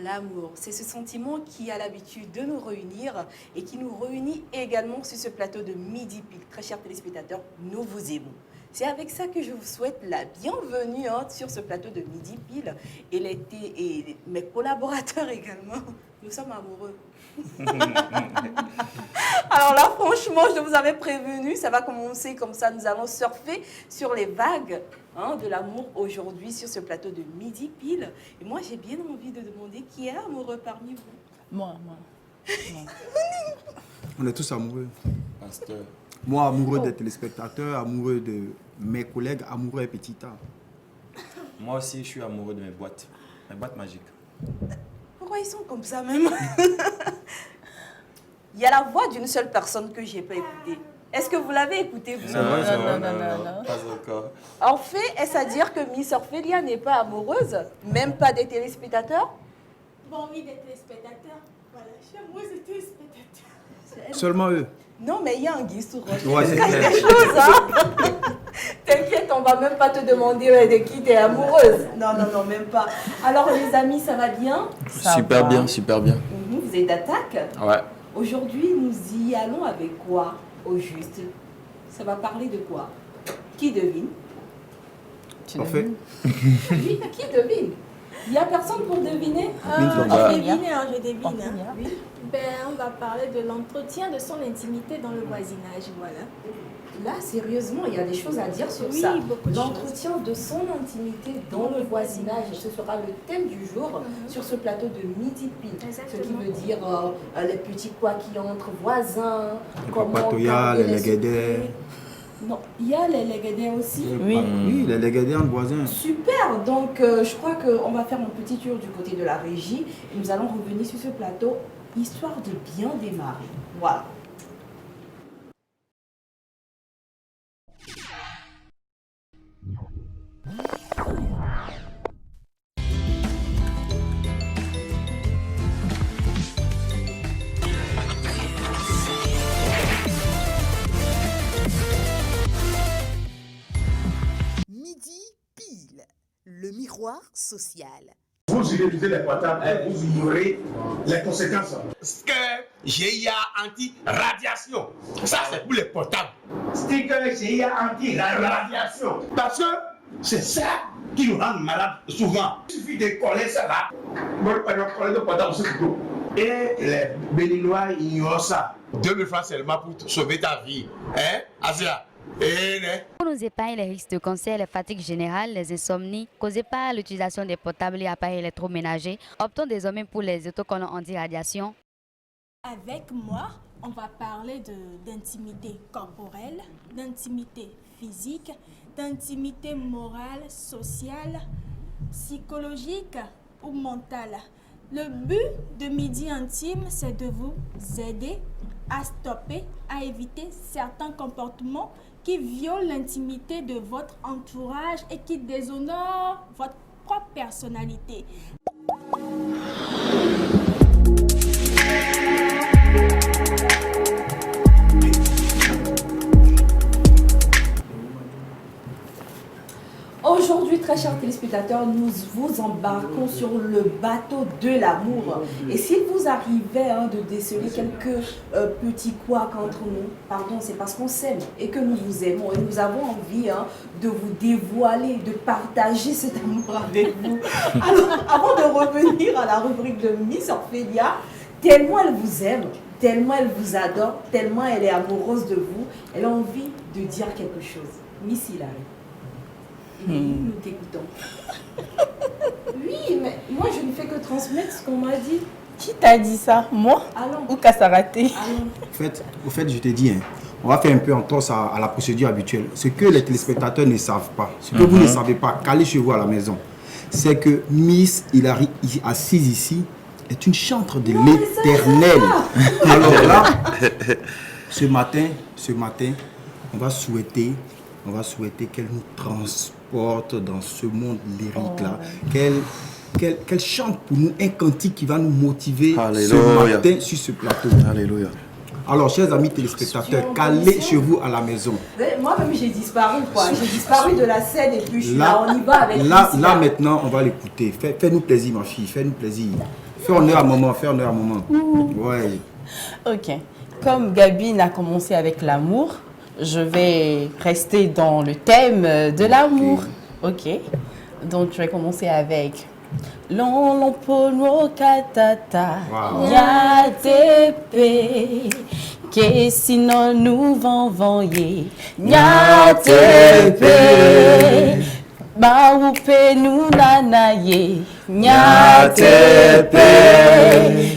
L'amour, c'est ce sentiment qui a l'habitude de nous réunir et qui nous réunit également sur ce plateau de Midi Pile. Très chers téléspectateurs, nous vous aimons. C'est avec ça que je vous souhaite la bienvenue sur ce plateau de Midi Pile et mes collaborateurs également. Nous sommes amoureux. Alors là, franchement, je vous avais prévenu, ça va commencer comme ça. Nous allons surfer sur les vagues de l'amour aujourd'hui sur ce plateau de Midi Pile. Et moi, j'ai bien envie de demander qui est amoureux parmi vous. Moi. On est tous amoureux. Pasteur. Moi, amoureux des téléspectateurs, amoureux de mes collègues, amoureux et petit A. Moi aussi, je suis amoureux de mes boîtes magiques. Pourquoi ils sont comme ça même? Il y a la voix d'une seule personne que je n'ai pas écoutée. Est-ce que vous l'avez écoutée, vous? Non, Non. pas encore. En fait, est-ce à dire que Miss Orphelia n'est pas amoureuse? Même pas des téléspectateurs? Bon, oui, des téléspectateurs. Voilà, je suis amoureuse des téléspectateurs. Seulement eux. Non, mais il y a un guise sous roche. Ouais, c'est clair. Quelque chose, hein? T'inquiète, on va même pas te demander de qui tu es amoureuse. Non, même pas. Alors, les amis, ça va bien? Super bien. Vous êtes d'attaque? Ouais. Aujourd'hui, nous y allons avec quoi, au juste? Ça va parler de quoi? Qui devine? Parfait. Oui, qui devine? Il n'y a personne pour deviner? Je devine. Oui. Ben, on va parler de l'entretien de son intimité dans le voisinage, voilà. Là, sérieusement, il y a des choses à dire sur Oui, ça. beaucoup de L'entretien de son intimité dans le voisinage, ce sera le thème du jour sur ce plateau de Midi Pile. Ce qui Exactement. veut dire les petits quoi qui entre voisins, Les comment papatoyas, garder les léguédés. secrets. Non, il y a les léguédés aussi. Oui, les léguédés entre voisins. Super, donc je crois qu'on va faire un petit tour du côté de la régie et nous allons revenir sur ce plateau, histoire de bien démarrer. Voilà. Midi Pile, le miroir social. Vous utilisez les portables et vous ignorez les conséquences. Sticker GIA anti-radiation. Ça, c'est pour les portables. Sticker GIA anti-radiation. Parce que c'est ça qui nous rend malades souvent. Il suffit de coller ça là. Bon, on coller le portable sur le dos. Et les Béninois ignorent ça. 2000 francs seulement pour sauver ta vie. Hein, Asia? Pour nous épargner les risques de cancer, les fatigues générales, les insomnies causées par l'utilisation des portables et appareils électroménagers, optons désormais pour les autocollants anti-radiation. Avec moi, on va parler d'intimité corporelle, d'intimité physique, d'intimité morale, sociale, psychologique ou mentale. Le but de Midi Intime, c'est de vous aider à stopper, à éviter certains comportements qui violent l'intimité de votre entourage et qui déshonorent votre propre personnalité. Aujourd'hui, très chers téléspectateurs, nous vous embarquons sur le bateau de l'amour. Et s'il vous arrivait de déceler quelques petits couacs entre nous, pardon, c'est parce qu'on s'aime et que nous vous aimons. Et nous avons envie de vous dévoiler, de partager cet amour avec vous. Alors, avant de revenir à la rubrique de Miss Orphelia, tellement elle vous aime, tellement elle vous adore, tellement elle est amoureuse de vous, elle a envie de dire quelque chose. Miss Hilary. Nous t'écoutons. Oui, mais moi je ne fais que transmettre ce qu'on m'a dit. Qui t'a dit ça? Moi Allons. ou Kassaraté? Allons. Au fait, je te dis, on va faire un peu en tosse à la procédure habituelle. Ce que les téléspectateurs ne savent pas, ce que vous ne savez pas, calez chez vous à la maison, c'est que Miss Hilary, assise ici, est une chantre de l'éternel. Alors là, ce matin, on va souhaiter qu'elle nous porte dans ce monde lyrique-là, qu'elle chante pour nous un cantique qui va nous motiver ce matin sur ce plateau. Alléluia. Alors, chers amis téléspectateurs, calez chez vous à la maison. Moi-même, j'ai disparu, quoi. J'ai disparu de la scène et puis je suis là, on y va avec là, maintenant, on va l'écouter. Fais-nous plaisir, ma fille, fais-nous plaisir. Fais honneur à maman, fais honneur à maman. Ouais. Ok. Comme Gabine a commencé avec l'amour, je vais rester dans le thème de l'amour. Ok. Donc, je vais commencer avec... L'on pono katata ya tepe que sinon nous venvoyer ya tepe ba upe nous nanaye ya tepe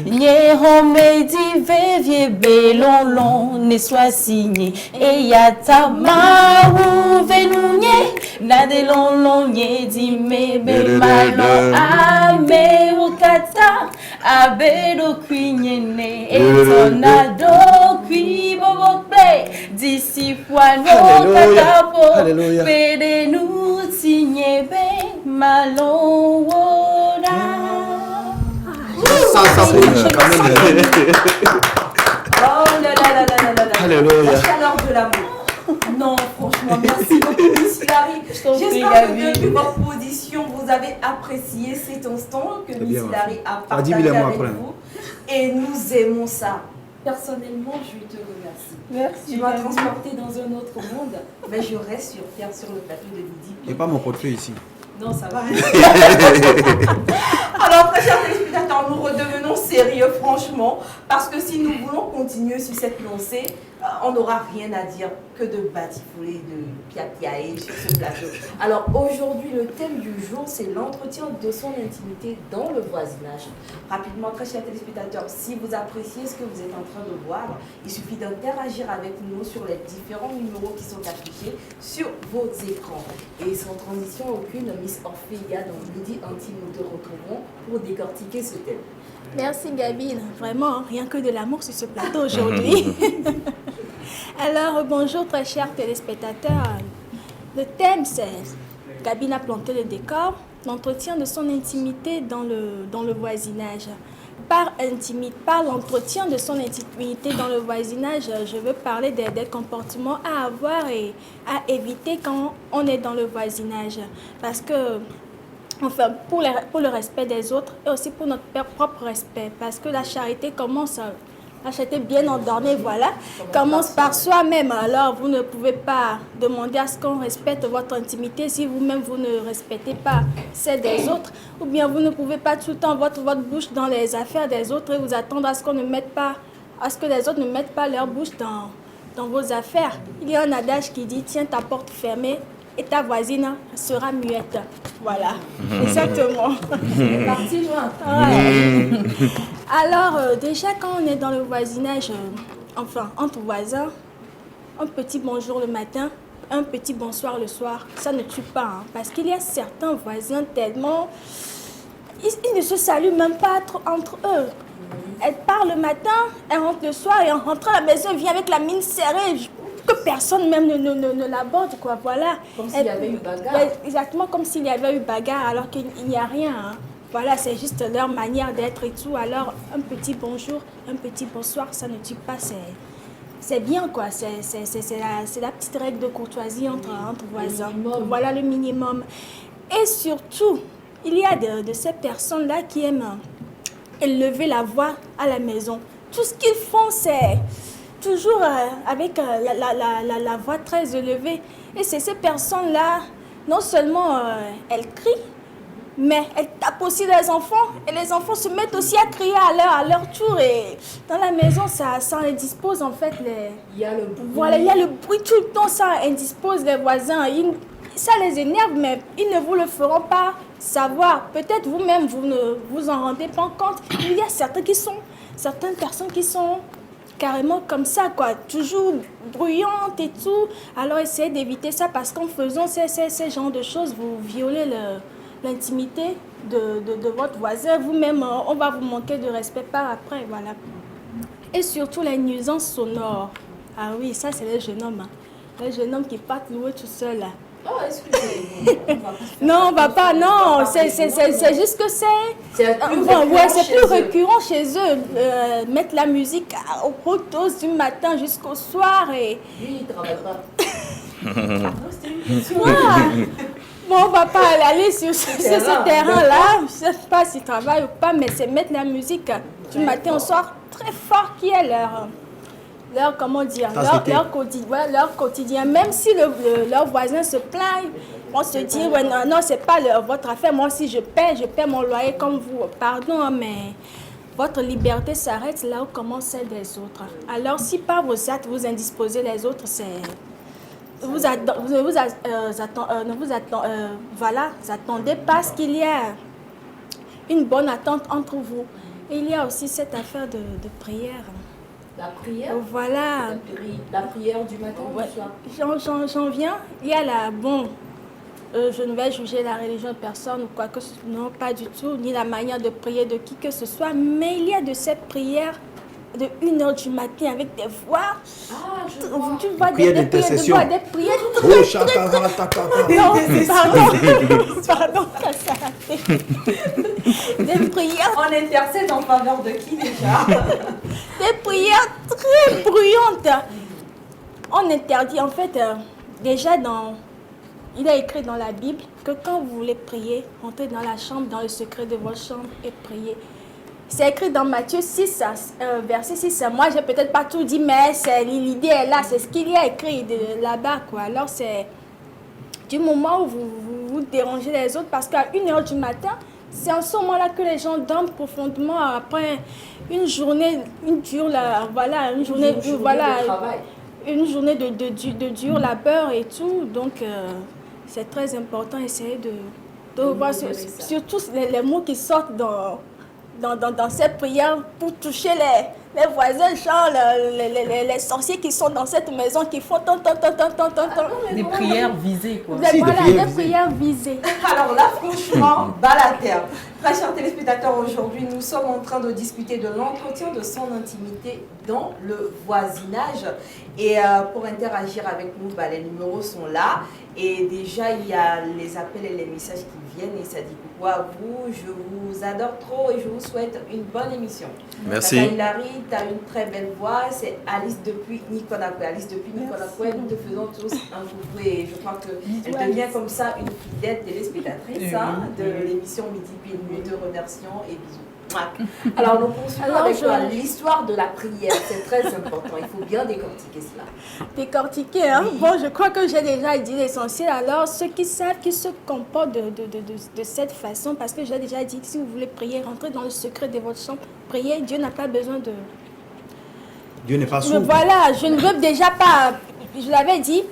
nye home di vevie belon ne soit signé et ya ta ma ou venunye na de long nye di me be malo ame ukata abedo kwinyene et tornado kwi bobo play d'ici fois no katapo pede nous signé be malo woda. Ça pour nous, quand même. Oh là là là là là là là. Alléluia. La chaleur de l'amour. Non, franchement, merci beaucoup, Miss Hilary. J'espère que depuis votre position, vous avez apprécié cet instant que Miss Hilary a partagé avec vous. Et nous aimons ça. Personnellement, je te remercie. Merci. Tu m'as transporté dans un autre monde, mais je reste sur terre, sur le plateau de Midi. Et pas mon portefeuille ici. Non, ça va. Alors, très chers téléspectateurs, nous redevenons sérieux, franchement, parce que si nous voulons continuer sur cette lancée, on n'aura rien à dire que de batifoler, de piapiaer sur ce plateau. Alors, aujourd'hui, le thème du jour, c'est l'entretien de son intimité dans le voisinage. Rapidement, très chers téléspectateurs, si vous appréciez ce que vous êtes en train de voir, il suffit d'interagir avec nous sur les différents numéros qui sont affichés sur vos écrans. Et sans transition aucune, Miss Orphélia dans Midi Intime, nous te retrouvons pour décortiquer ce thème. Merci Gabine, vraiment rien que de l'amour sur ce plateau aujourd'hui. Alors bonjour très chers téléspectateurs, le thème c'est, Gabine a planté le décor, l'entretien de son intimité dans le voisinage. Par l'entretien de son intimité dans le voisinage, je veux parler des comportements à avoir et à éviter quand on est dans le voisinage. Parce que enfin, pour le respect des autres et aussi pour notre propre respect. Parce que la charité commence, la charité bien ordonnée, voilà, commence par soi-même. Alors, vous ne pouvez pas demander à ce qu'on respecte votre intimité si vous-même, vous ne respectez pas celle des autres. Ou bien, vous ne pouvez pas tout le temps votre bouche dans les affaires des autres et vous attendre à ce qu'on ne mette pas, à ce que les autres ne mettent pas leur bouche dans vos affaires. Il y a un adage qui dit, tiens ta porte fermée et ta voisine sera muette. Voilà, exactement. C'est parti loin. Alors, déjà, quand on est dans le voisinage, enfin, entre voisins, un petit bonjour le matin, un petit bonsoir le soir, ça ne tue pas. Hein, parce qu'il y a certains voisins tellement... Ils ne se saluent même pas entre eux. Elle part le matin, elle rentre le soir et en rentrant à la maison, elle vient avec la mine serrée. Que personne même ne l'aborde, quoi, voilà. Comme s'il y avait eu bagarre. Exactement comme s'il y avait eu bagarre, alors qu'il n'y a rien. Hein. Voilà, c'est juste leur manière d'être et tout. Alors, un petit bonjour, un petit bonsoir, ça ne tue pas, c'est bien, quoi. C'est la petite règle de courtoisie entre voisins. Voilà le minimum. Et surtout, il y a de ces personnes-là qui aiment élever la voix à la maison. Tout ce qu'ils font, c'est... toujours avec la voix très élevée. Et c'est ces personnes-là, non seulement elles crient, mais elles tapent aussi les enfants. Et les enfants se mettent aussi à crier à leur tour. Et dans la maison, ça indispose en fait les... Il y a le bruit. Voilà, il y a le bruit tout le temps, ça indispose les voisins. Ça les énerve, mais ils ne vous le feront pas savoir. Peut-être vous-même, vous ne vous en rendez pas compte. Il y a certaines personnes qui sont... carrément comme ça, quoi, toujours bruyante et tout. Alors essayez d'éviter ça parce qu'en faisant ces genres de choses, vous violez l'intimité de votre voisin. Vous-même, on va vous manquer de respect par après, voilà. Et surtout les nuisances sonores. Ah oui, ça c'est les jeunes hommes. Hein. Les jeunes hommes qui partent louer tout seuls. Oh, excusez-moi. Non, papa, non, c'est juste que c'est plus récurrent chez eux. Mettre la musique au poteau du matin jusqu'au soir et... Lui, il travaille pas. Bon, papa, aller sur ce terrain-là, je ne sais pas s'il travaille ou pas, mais c'est mettre la musique du matin au soir très fort qui est leur comment dire, leur quotidien. Même si leurs voisins se plaignent, on se dit, ouais, non, c'est pas votre affaire. Moi aussi, je paie mon loyer comme vous. Pardon, mais votre liberté s'arrête là où commence celle des autres. Alors, si par vos actes, vous indisposez les autres, c'est... Vous attendez parce qu'il y a une bonne attente entre vous. Et il y a aussi cette affaire de prière. La prière? Voilà. La prière du matin ou du soir? J'en viens. Il y a je ne vais juger la religion de personne ou quoi que ce soit. Non, pas du tout. Ni la manière de prier de qui que ce soit. Mais il y a de cette prière de 1h du matin avec des voix. Ah, je vois. Tu vois Prière d'intercession. des prières Oh, chakara, takara. Non, pardon, ça s'est raté. Des prières. On intercède en faveur de qui déjà? Des prières très bruyantes. On interdit, en fait, déjà il est écrit dans la Bible que quand vous voulez prier, entrez dans la chambre, dans le secret de votre chambre et priez. C'est écrit dans Matthieu 6, verset 6. Moi, je n'ai peut-être pas tout dit, mais l'idée est là. C'est ce qu'il y a écrit là-bas, quoi. Alors, c'est du moment où vous dérangez les autres, parce qu'à 1h du matin, c'est en ce moment-là que les gens dorment profondément après une journée, une journée de dur labeur et tout. Donc, c'est très important d'essayer de voir surtout les mots qui sortent dans cette prière pour toucher les voisins, genre les sorciers qui sont dans cette maison qui font tant. Des prières visées, quoi. Des prières visées. Alors là, franchement, bas la terre. Très chers téléspectateurs, aujourd'hui, nous sommes en train de discuter de l'entretien de son intimité dans le voisinage. Et pour interagir avec nous, les numéros sont là. Et déjà, il y a les appels et les messages qui viennent et ça dit coucou à vous. Je vous adore trop et je vous souhaite une bonne émission. Merci. Tata Hilary, tu as une très belle voix. C'est Alice depuis Niconakwe. Alice depuis Niconakwe, nous te faisons tous un coucou et je crois qu'elle devient comme ça une fidèle téléspectatrice de l'émission Midi Pile. Nous te remercions et bisous. Alors, nous poursuivons avec l'histoire de la prière. C'est très important. Il faut bien décortiquer cela. Décortiquer, hein? Oui. Bon, je crois que j'ai déjà dit l'essentiel. Alors, ceux qui savent, qui se comportent de cette façon, parce que j'ai déjà dit que si vous voulez prier, rentrez dans le secret de votre chambre, priez. Dieu n'a pas besoin de... Dieu n'est pas sourd. Voilà, je ne veux déjà pas... Je l'avais dit,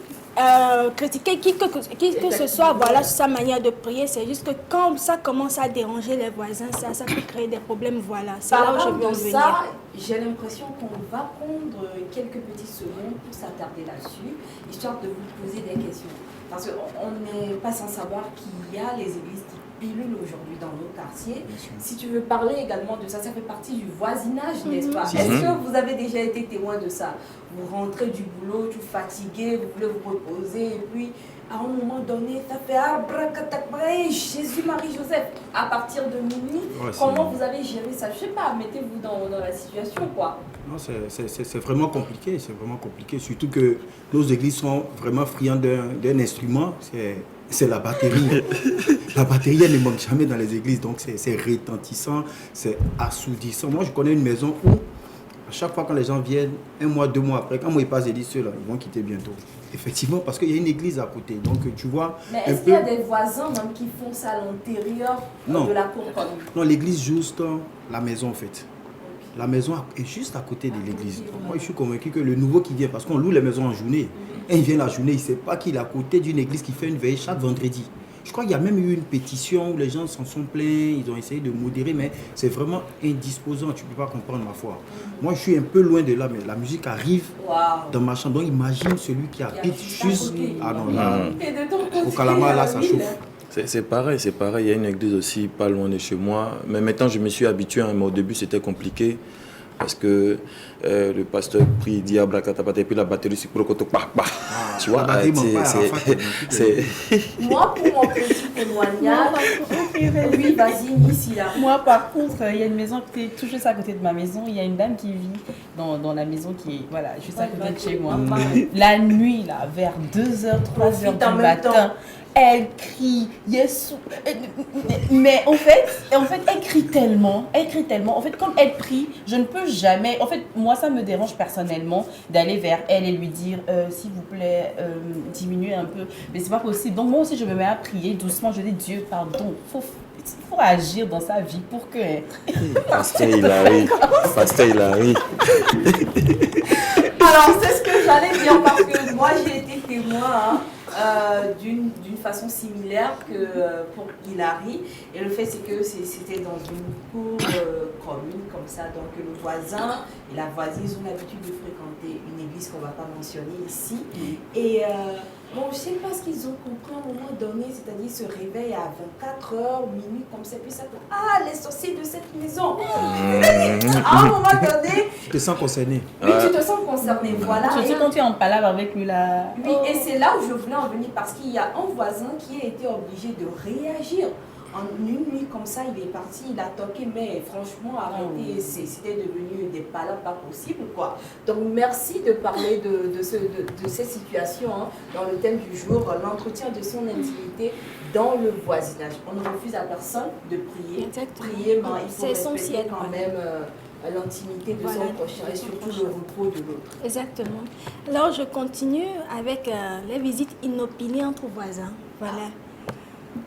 critiquer qui que ce soit, voilà, sur sa manière de prier. C'est juste que quand ça commence à déranger les voisins, ça peut créer des problèmes, voilà. C'est là où je veux en venir. Ça, j'ai l'impression qu'on va prendre quelques petites secondes pour s'attarder là-dessus, histoire de vous poser des questions. Parce qu'on n'est pas sans savoir qu'il y a les églises qui pilulent aujourd'hui dans nos quartiers. Si tu veux parler également de ça, ça fait partie du voisinage, n'est-ce pas? Est-ce que vous avez déjà été témoin de ça? Vous rentrez du boulot, tout fatigué, vous voulez vous reposer, et puis à un moment donné, ça fait abracadabra, Jésus, Marie, Joseph. À partir de minuit, comment vous avez géré ça? Je sais pas, mettez-vous dans la situation, quoi. Non, c'est vraiment compliqué, surtout que nos églises sont vraiment friands d'un instrument, c'est la batterie. La batterie, elle ne manque jamais dans les églises, donc c'est retentissant, c'est assourdissant. Moi, je connais une maison où, à chaque fois quand les gens viennent, 1 mois, 2 mois après, quand moi ils passent, ils disent ceux-là, ils vont quitter bientôt. Effectivement, parce qu'il y a une église à côté, donc tu vois... Mais est-ce qu'il y a des voisins même qui font ça à l'intérieur de la cour commune? Non, l'église juste la maison en fait. La maison est juste à côté de l'église. Moi, je suis convaincu que le nouveau qui vient, parce qu'on loue les maisons en journée, et il vient la journée, il ne sait pas qu'il est à côté d'une église qui fait une veille chaque vendredi. Je crois qu'il y a même eu une pétition où les gens s'en sont plaints, ils ont essayé de modérer, mais c'est vraiment indisposant, tu ne peux pas comprendre ma foi. Moi, je suis un peu loin de là, mais la musique arrive dans ma chambre. Donc, imagine celui qui habite juste... Ah non, là, au Kalama, là, ça chauffe. C'est pareil, il y a une église aussi pas loin de chez moi. Mais maintenant, je me suis habitué, mais au début, c'était compliqué. Parce que le pasteur prie, dit abracadabra, et puis la batterie sur prokoto, tu vois, c'est... Moi, pour mon petit témoignage, oui, vas-y, ici, là. Moi, par contre, il y a une maison qui est tout juste à côté de ma maison. Il y a une dame qui vit dans la maison qui est juste à côté de chez moi. La nuit, là, vers 2h, 3h du matin, elle crie, Yesu. Mais en fait, elle crie tellement. En fait, comme elle prie, je ne peux jamais. En fait, moi, ça me dérange personnellement d'aller vers elle et lui dire, s'il vous plaît, diminuez un peu. Mais c'est pas possible. Donc moi aussi, je me mets à prier doucement. Je dis, Dieu, pardon. Faut agir dans sa vie pour que. Pasteur Hilary. Alors, c'est ce que j'allais dire parce que moi, j'ai été témoin d'une façon similaire que pour Hilary. Et le fait, c'est que c'était dans une cour commune comme ça. Donc, le voisin et la voisine, ils ont l'habitude de fréquenter une église qu'on ne va pas mentionner ici. Et bon, je ne sais pas ce qu'ils ont compris à un moment donné, c'est-à-dire se réveillent à 24h, minuit, comme ça, puis ça peut... Ah, les sorciers de cette maison. À un moment donné... Tu te sens concerné. Oui, tu te sens concerné, voilà. Surtout quand tu es en palabre avec lui là. Oui, et c'est là où je voulais en venir, parce qu'il y a un voisin qui a été obligé de réagir. En une nuit comme ça, il est parti, il a toqué, mais franchement, arrêtez, c'était devenu des palabres pas possibles, quoi. Donc, merci de parler de ces situations, hein, dans le thème du jour, l'entretien de son intimité dans le voisinage. On ne refuse à personne de prier. Exactement. Prier, mais il faut C'est respecter essentiel, quand même l'intimité de son prochain et surtout le repos de l'autre. Exactement. Alors, je continue avec les visites inopinées entre voisins. Voilà.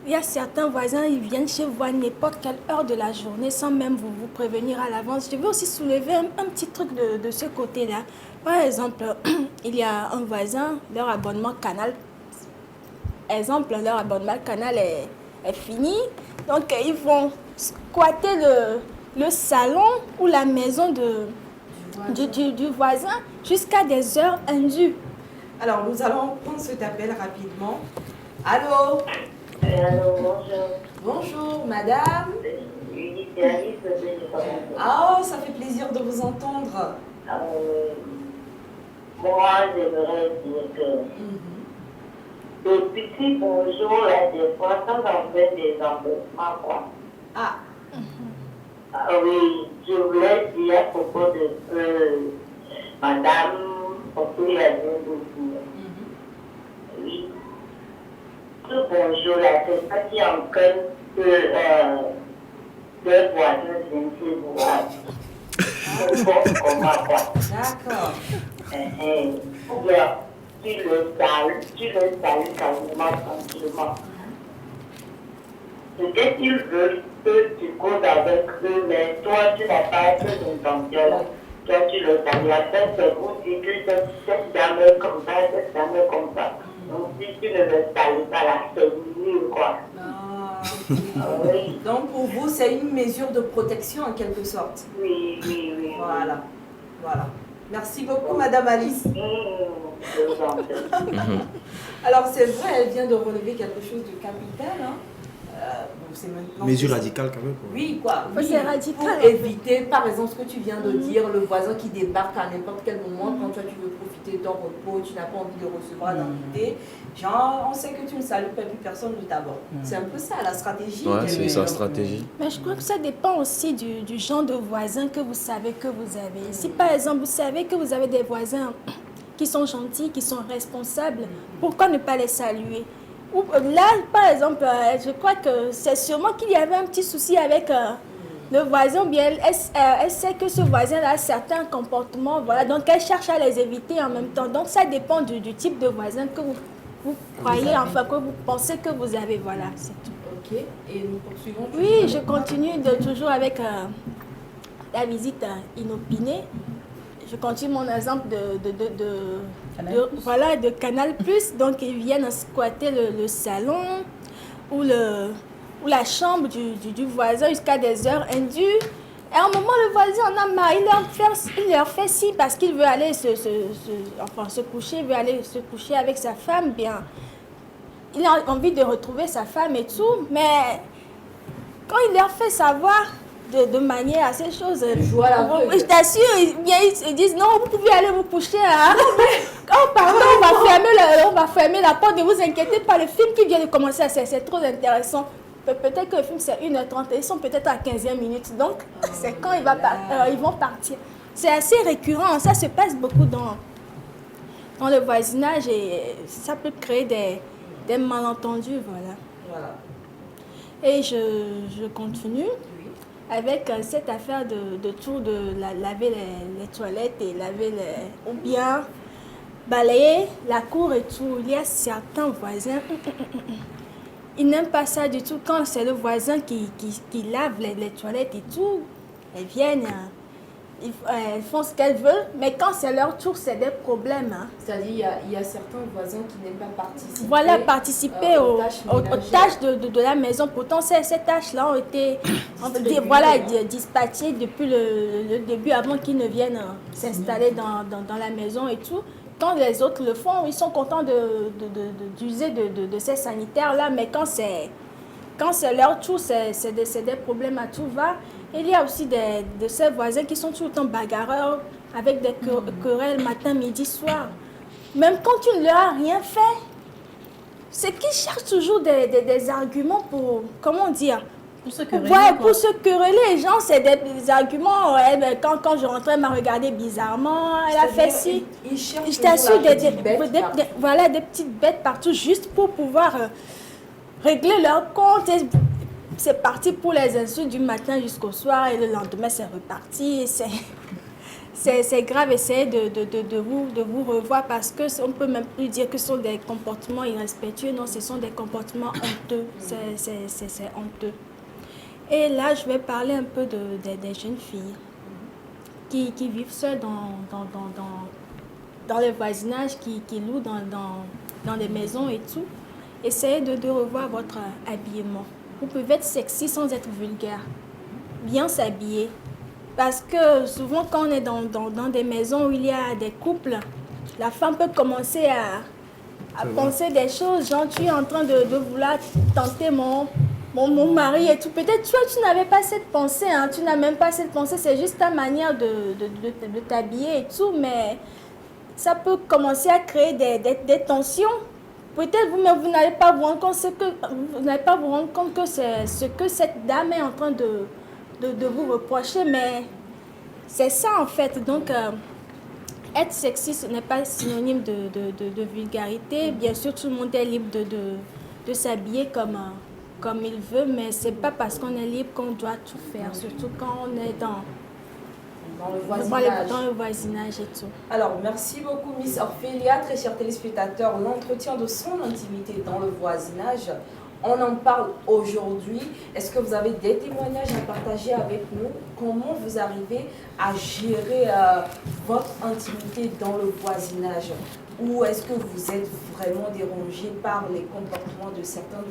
Il y a certains voisins, ils viennent chez vous à n'importe quelle heure de la journée sans même vous prévenir à l'avance. Je veux aussi soulever un petit truc de ce côté-là. Par exemple, il y a un voisin, leur abonnement Canal. Exemple, leur abonnement Canal est fini. Donc, ils vont squatter le salon ou la maison du voisin jusqu'à des heures indues. Alors, nous allons prendre cet appel rapidement. Allô? Allô, bonjour. Bonjour, madame. Oui, c'est Alice de Ah, ça fait plaisir de vous entendre. Moi, j'aimerais dire que le petit bonjour, là, des fois, ça en fait des embêtements, quoi. Ah. Oui, je voulais dire à propos de madame, parce qu'il y a bien beaucoup. Oui. Ce bonjour là, c'est pas si en train de voisins viennent chez vous. C'est bon comment quoi. D'accord. Tu le salues calmement, tranquillement. Peut-être qu'ils veulent que tu causes avec eux, mais toi tu n'as pas cette intention. Toi tu le salues. Après c'est pour dire que c'est jamais comme ça, c'est jamais comme ça. Donc, si tu ne le salues pas, là, c'est nul, quoi. Oui. Donc, pour vous, c'est une mesure de protection, en quelque sorte. Oui. Voilà. Merci beaucoup, Madame Alice. Alors, c'est vrai, elle vient de relever quelque chose de capital, hein. Mesure radicale quand même. Oui, quoi. Oui, c'est radical. Pour éviter, par exemple, ce que tu viens de dire, le voisin qui débarque à n'importe quel moment, quand toi tu veux profiter de ton repos, tu n'as pas envie de recevoir d'invité. Genre, on sait que tu ne salues pas, puis personne ne t'aborde. C'est un peu ça, la stratégie. Ouais, c'est sa stratégie. Mais je crois que ça dépend aussi du genre de voisin que vous savez que vous avez. Si par exemple, vous savez que vous avez des voisins qui sont gentils, qui sont responsables, pourquoi ne pas les saluer? Là, par exemple, je crois que c'est sûrement qu'il y avait un petit souci avec le voisin, ou bien elle sait que ce voisin a certains comportements, voilà, donc elle cherche à les éviter en même temps. Donc ça dépend du type de voisin que vous croyez, enfin que vous pensez que vous avez, voilà, c'est tout. Ok, et nous poursuivons. Oui, je continue toujours avec la visite inopinée. Je continue mon exemple de Canal+. Donc, ils viennent squatter le salon ou la chambre du voisin jusqu'à des heures indues. Et à un moment, le voisin en a marre. Il leur fait ci parce qu'il veut aller se coucher, il veut aller se coucher avec sa femme. Bien, il a envie de retrouver sa femme et tout. Mais quand il leur fait savoir, de manière à ces choses. Je t'assure, ils disent non, vous pouvez aller vous coucher. Hein? Oh, pardon, on va fermer la porte, ne vous inquiétez pas, le film qui vient de commencer, c'est trop intéressant. Peut-être que le film c'est 1h30, ils sont peut-être à 15e minute, donc c'est quand ils vont partir. C'est assez récurrent, ça se passe beaucoup dans le voisinage et ça peut créer des malentendus, voilà. Et je continue avec cette affaire de tout, de laver les toilettes et ou bien balayer la cour et tout. Il y a certains voisins, ils n'aiment pas ça du tout. Quand c'est le voisin qui lave les toilettes et tout, elles viennent, elles font ce qu'elles veulent, mais quand c'est leur tour, c'est des problèmes. Hein. C'est-à-dire il y a certains voisins qui n'aiment pas participer. Voilà, participer aux tâches de la maison. Pourtant, ces tâches-là ont été dispatchées depuis le début, avant qu'ils ne viennent s'installer dans la maison et tout. Quand les autres le font, ils sont contents d'user de ces sanitaires-là, mais quand c'est leur tour, c'est des problèmes à tout va. Il y a aussi de ces voisins qui sont tout le temps bagarreurs, avec des querelles matin, midi, soir. Même quand tu ne leur as rien fait, c'est qu'ils cherchent toujours des arguments pour, comment dire, pour se quereller. Ouais, pour se quereller. Les gens, c'est des arguments. Quand je rentrais, elle m'a regardé bizarrement. Elle a fait ci. Je t'assure, des petites bêtes partout, juste pour pouvoir régler leur compte. C'est parti pour les insultes du matin jusqu'au soir et le lendemain, c'est reparti. C'est grave, essayez de vous revoir parce qu'on ne peut même plus dire que ce sont des comportements irrespectueux. Non, ce sont des comportements honteux. C'est honteux. Et là, je vais parler un peu des jeunes filles qui vivent seules dans le voisinage, qui louent dans des maisons et tout. Essayez de revoir votre habillement. Vous pouvez être sexy sans être vulgaire. Bien s'habiller. Parce que souvent, quand on est dans des maisons où il y a des couples, la femme peut commencer à penser des choses. Genre, tu es en train de vouloir tenter mon mari et tout. Peut-être toi, tu n'avais pas cette pensée. Hein. Tu n'as même pas cette pensée. C'est juste ta manière de t'habiller et tout. Mais ça peut commencer à créer des tensions. Peut-être vous-même, vous n'allez pas vous rendre compte que c'est ce que cette dame est en train de vous reprocher, mais c'est ça en fait. Donc, être sexy, ce n'est pas synonyme de vulgarité. Bien sûr, tout le monde est libre de s'habiller comme il veut, mais c'est pas parce qu'on est libre qu'on doit tout faire, surtout quand on est dans le voisinage et tout. Alors, merci beaucoup Miss Orphelia. Très chers téléspectateurs, l'entretien de son intimité dans le voisinage, on en parle aujourd'hui. Est-ce que vous avez des témoignages à partager avec nous? Comment vous arrivez à gérer votre intimité dans le voisinage? Ou est-ce que vous êtes vraiment dérangé par les comportements de certains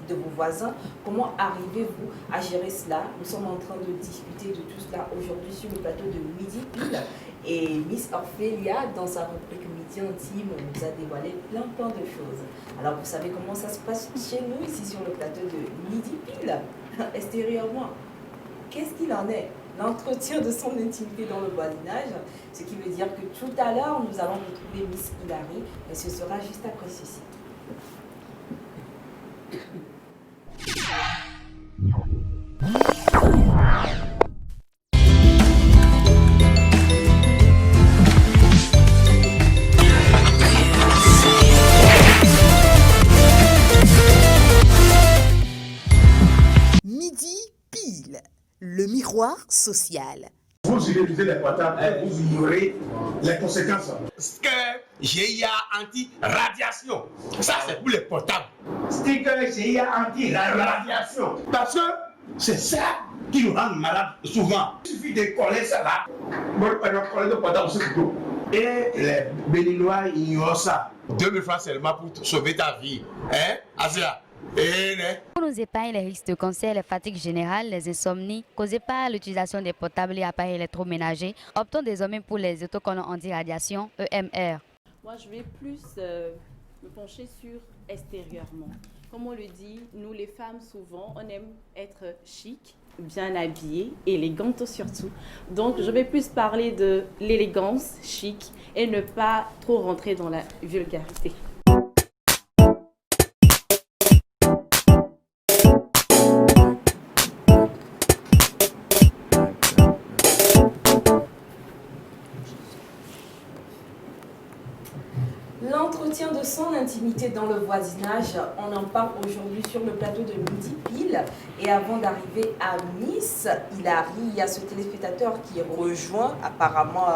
de vos voisins? Comment arrivez-vous à gérer cela? Nous sommes en train de discuter de tout cela aujourd'hui sur le plateau de Midi Pile. Et Miss Orphelia, dans sa rubrique Midi Intime, nous a dévoilé plein de choses. Alors vous savez comment ça se passe chez nous, ici sur le plateau de Midi Pile, extérieurement. Qu'est-ce qu'il en est? L'entretien de son intimité dans le voisinage, ce qui veut dire que tout à l'heure, nous allons retrouver Miss Hilary, et ce sera juste après ceci. Midi Pile, le miroir social. Vous utilisez les portables et vous ignorez les conséquences. Sticker GIA anti-radiation. Ça, c'est pour les portables. Sticker GIA anti-radiation. Parce que c'est ça qui nous rend malades souvent. Il suffit de coller ça là. Bon, on coller le portable sur le dos. Et les Béninois ignorent ça. 2000 francs seulement pour sauver ta vie. Hein, Asia? Pour nous épargner les risques de cancer, les fatigues générales, les insomnies causées par l'utilisation des portables et appareils électroménagers, optons désormais pour les autocollants anti-radiation EMR. Moi, je vais plus me pencher sur extérieurement. Comme on le dit, nous les femmes, souvent, on aime être chic, bien habillée, élégante surtout. Donc, je vais plus parler de l'élégance chic et ne pas trop rentrer dans la vulgarité. L'entretien de son intimité dans le voisinage, on en parle aujourd'hui sur le plateau de Midi Pile. Et avant d'arriver à Miss Hilary, il y a ce téléspectateur qui rejoint apparemment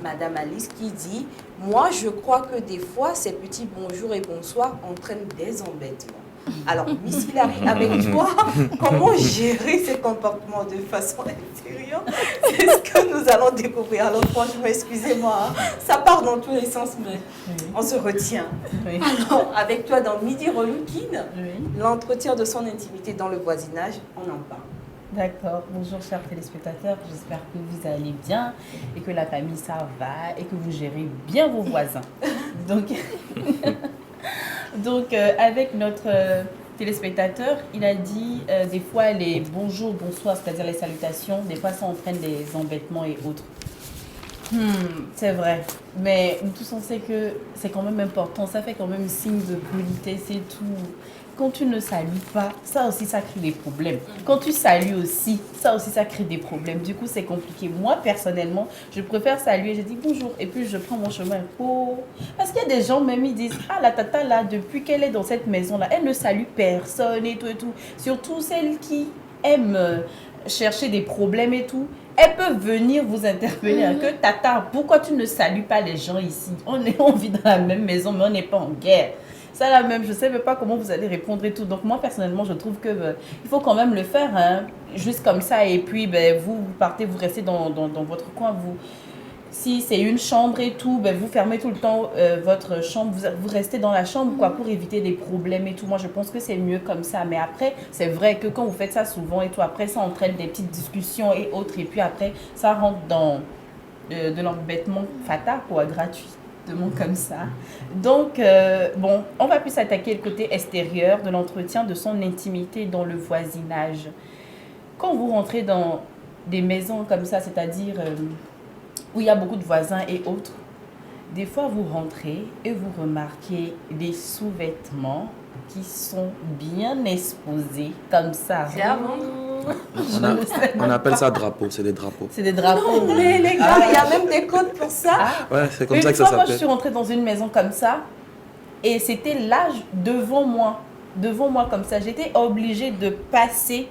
Madame Alice qui dit « Moi, je crois que des fois, ces petits bonjours et bonsoirs entraînent des embêtements. » Alors, Miss Hilary, avec toi, comment gérer ces comportements de façon intérieure? C'est ce que nous allons découvrir. Alors, franchement, excusez-moi, hein, ça part dans tous les sens, mais on se retient. Alors, avec toi, dans Midi Relookine, l'entretien de son intimité dans le voisinage, on en parle. D'accord. Bonjour, chers téléspectateurs. J'espère que vous allez bien et que la famille, ça va et que vous gérez bien vos voisins. Donc, avec notre téléspectateur, il a dit des fois les bonjours, bonsoir, c'est-à-dire les salutations, des fois ça entraîne des embêtements et autres. C'est vrai, mais nous tous on sait que c'est quand même important, ça fait quand même signe de politesse et tout. Quand tu ne salues pas, ça aussi ça crée des problèmes. Quand tu salues aussi, ça aussi ça crée des problèmes. Du coup c'est compliqué. Moi personnellement, je préfère saluer, je dis bonjour et puis je prends mon chemin. Parce qu'il y a des gens même ils disent ah la tata là depuis qu'elle est dans cette maison là, elle ne salue personne et tout et tout. Surtout celles qui aiment chercher des problèmes et tout. Elles peuvent venir vous interpeller que tata, pourquoi tu ne salues pas les gens ici? On vit dans la même maison mais on n'est pas en guerre. Ça là même, je ne sais même pas comment vous allez répondre et tout. Donc moi personnellement, je trouve que il faut quand même le faire, hein, juste comme ça. Et puis vous partez, vous restez dans votre coin. Si c'est une chambre et tout, vous fermez tout le temps votre chambre. Vous restez dans la chambre quoi, pour éviter des problèmes et tout. Moi je pense que c'est mieux comme ça. Mais après, c'est vrai que quand vous faites ça souvent et tout, après ça entraîne des petites discussions et autres. Et puis après, ça rentre dans de l'embêtement fatal, quoi, gratuit. Comme ça. Donc, bon, on va plus s'attaquer le côté extérieur de l'entretien de son intimité dans le voisinage. Quand vous rentrez dans des maisons comme ça, c'est-à-dire où il y a beaucoup de voisins et autres, des fois vous rentrez et vous remarquez des sous-vêtements qui sont bien exposés comme ça. On appelle ça drapeau, c'est des drapeaux. C'est des drapeaux. Non, mais les gars, il y a même des codes pour ça. Ouais, c'est comme ça que ça s'appelle. Moi, je suis rentrée dans une maison comme ça et c'était là devant moi comme ça. J'étais obligée de passer.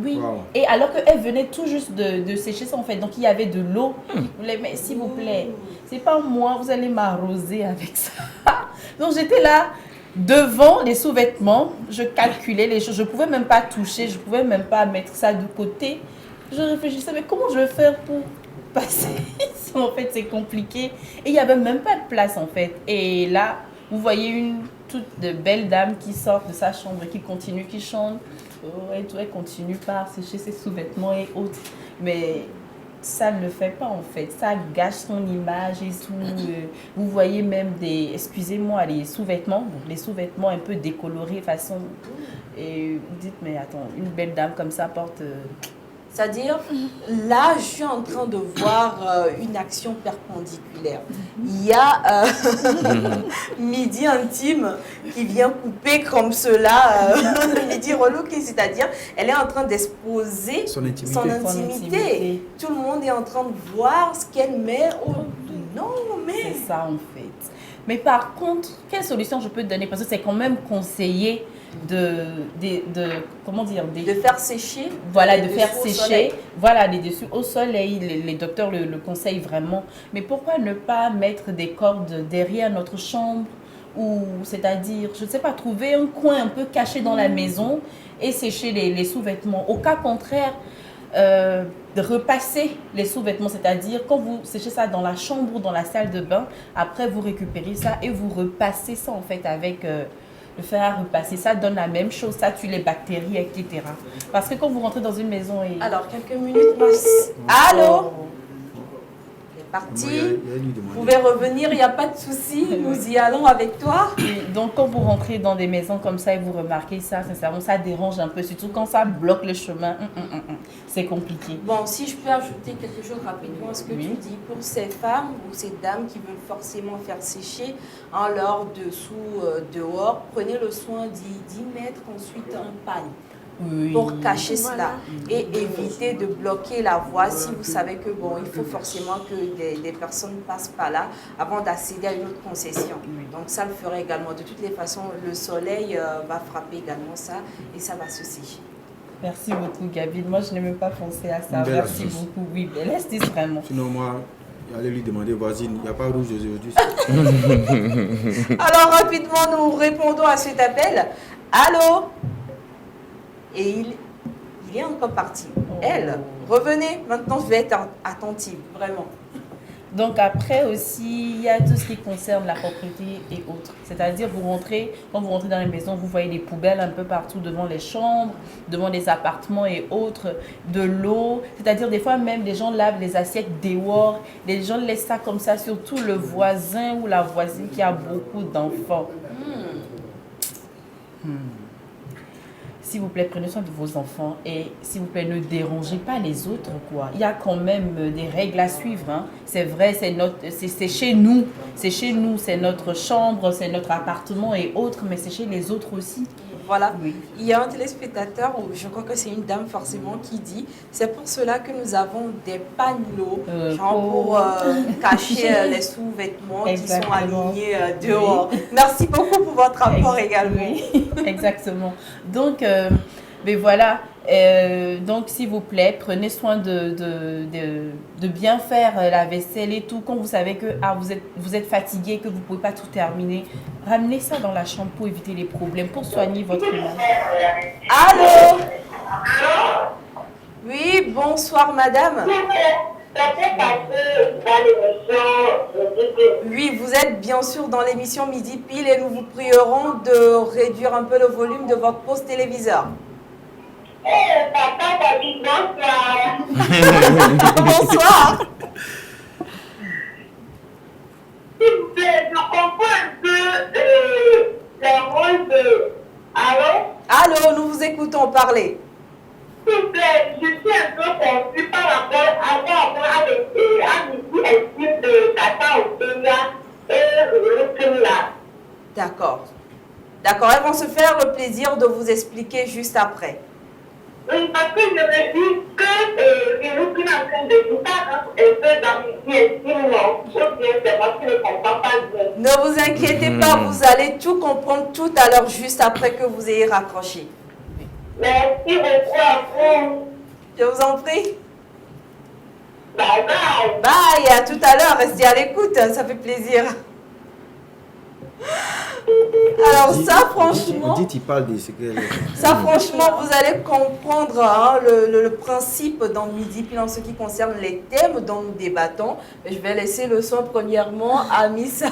Oui. Wow. Et alors qu'elle venait tout juste de sécher ça en fait. Donc il y avait de l'eau. Mais s'il vous plaît, c'est pas moi, vous allez m'arroser avec ça. Donc j'étais là. Devant les sous-vêtements, je calculais les choses. Je ne pouvais même pas toucher, je ne pouvais même pas mettre ça de côté. Je réfléchissais, mais comment je vais faire pour passer? En fait, c'est compliqué. Et il n'y avait même pas de place, en fait. Et là, vous voyez une toute belle dame qui sort de sa chambre, qui continue, qui chante. Elle continue par sécher ses sous-vêtements et autres. Mais ça ne le fait pas en fait, ça gâche son image et tout. Vous voyez même excusez-moi, les sous-vêtements un peu décolorés façon. Et vous dites, mais attends, une belle dame comme ça porte. C'est-à-dire, là, je suis en train de voir une action perpendiculaire. Il y a Midi Intime qui vient couper comme cela, Midi Relookine, c'est-à-dire, elle est en train d'exposer son intimité. Tout le monde est en train de voir ce qu'elle met au... Non, mais... C'est ça, en fait. Mais par contre, quelle solution je peux te donner? Parce que c'est quand même conseillé comment dire, de faire sécher, voilà, de faire sécher, voilà, les dessus au soleil. Les docteurs le conseillent vraiment. Mais pourquoi ne pas mettre des cordes derrière notre chambre, ou c'est-à-dire, je ne sais pas, trouver un coin un peu caché dans la maison et sécher les sous-vêtements. Au cas contraire, de repasser les sous-vêtements, c'est-à-dire quand vous séchez ça dans la chambre ou dans la salle de bain, après vous récupérez ça et vous repassez ça en fait avec le fer à repasser. Ça donne la même chose, ça tue les bactéries, etc. Parce que quand vous rentrez dans une maison et... Alors, quelques minutes, Allô? parti. Vous Vous pouvez revenir, il n'y a pas de souci. Nous y allons avec toi. Donc, quand vous rentrez dans des maisons comme ça et vous remarquez ça, sincèrement, ça dérange un peu, surtout quand ça bloque le chemin. C'est compliqué. Bon, si je peux ajouter quelque chose rapidement à ce que tu dis, pour ces femmes ou ces dames qui veulent forcément faire sécher leur dessous dehors, prenez le soin d'y mettre ensuite un panier. Pour cacher cela et éviter de bloquer la voie si vous savez que il faut forcément que des personnes passent par là avant d'accéder à une autre concession. Donc ça le ferait également. De toutes les façons, le soleil va frapper également ça et ça va se sécher. Merci beaucoup, Gabi. Moi, je n'ai même pas pensé à ça. Merci beaucoup. Oui, belle astuce, vraiment. Sinon, moi, j'allais lui demander, voisine, il n'y a pas rouge aujourd'hui. Alors, rapidement, nous répondons à cet appel. Allô? Et il est encore parti. Elle, revenez. Maintenant, je vais être attentive, vraiment. Donc après aussi, il y a tout ce qui concerne la propriété et autres. C'est-à-dire, quand vous rentrez dans les maisons, vous voyez des poubelles un peu partout devant les chambres, devant les appartements et autres, de l'eau. C'est-à-dire, des fois même, les gens lavent les assiettes dehors. Les gens laissent ça comme ça, surtout le voisin ou la voisine qui a beaucoup d'enfants. S'il vous plaît, prenez soin de vos enfants et s'il vous plaît, ne dérangez pas les autres, quoi. Il y a quand même des règles à suivre, hein. C'est vrai, c'est chez nous, c'est notre chambre, c'est notre appartement et autres, mais c'est chez les autres aussi. Voilà. Oui. Il y a un téléspectateur, ou je crois que c'est une dame forcément, qui dit c'est pour cela que nous avons des paneaux, pour cacher les sous-vêtements qui sont alignés dehors. Oui. Merci beaucoup pour votre rapport également. Oui. Exactement. Donc, mais voilà. Donc, s'il vous plaît, prenez soin de bien faire la vaisselle et tout. Quand vous savez que vous êtes fatigué, que vous ne pouvez pas tout terminer, ramenez ça dans la chambre pour éviter les problèmes, pour soigner votre image. Allô? Oui, bonsoir madame. Oui, vous êtes bien sûr dans l'émission Midi Pile et nous vous prierons de réduire un peu le volume de votre poste téléviseur. Papa David, bonsoir. Bonsoir. S'il vous plaît, je comprends un peu les rôles de... Allô? Allô, nous vous écoutons parler. S'il vous plaît, je suis un peu confus par rapport à Midi Estime de Tata Ophélia et le crime là. D'accord. D'accord, elles vont se faire le plaisir de vous expliquer juste après. Oui, parce que je me dis que les loups qui sont en train de tout ça, un peu dans Midi Estime, non. Ou bien c'est moi qui ne comprends pas bien. Ne vous inquiétez pas, vous allez tout comprendre tout à l'heure, juste après que vous ayez raccroché. Merci beaucoup à vous. Je vous en prie. Bye bye. Bye, à tout à l'heure, restez à l'écoute, ça fait plaisir. Alors ça, franchement, ça, franchement, vous allez comprendre le principe dans Midi Pile en ce qui concerne les thèmes dont nous débattons. Je vais laisser le soin premièrement à Miss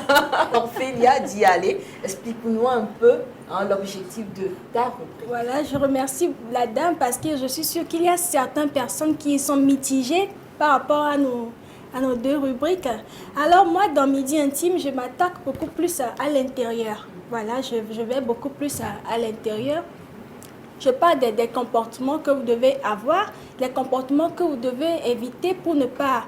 Ophélia d'y aller. Explique-nous un peu l'objectif de ta rubrique. Voilà, je remercie la dame parce que je suis sûre qu'il y a certaines personnes qui sont mitigées par rapport à nos deux rubriques. Alors moi, dans Midi Intime, je m'attaque beaucoup plus à l'intérieur. Voilà, je vais beaucoup plus à l'intérieur. Je parle des comportements que vous devez avoir, les comportements que vous devez éviter pour ne pas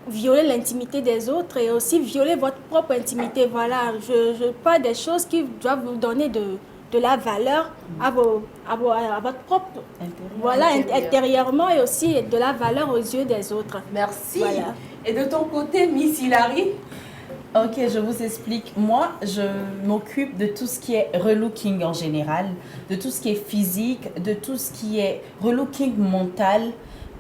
violer l'intimité des autres et aussi violer votre propre intimité. Voilà, je parle des choses qui doivent vous donner de la valeur à votre propre intérieurement et aussi de la valeur aux yeux des autres. Merci. Voilà. Et de ton côté, Miss Hilary? Ok, je vous explique. Moi, je m'occupe de tout ce qui est relooking en général, de tout ce qui est physique, de tout ce qui est relooking mental,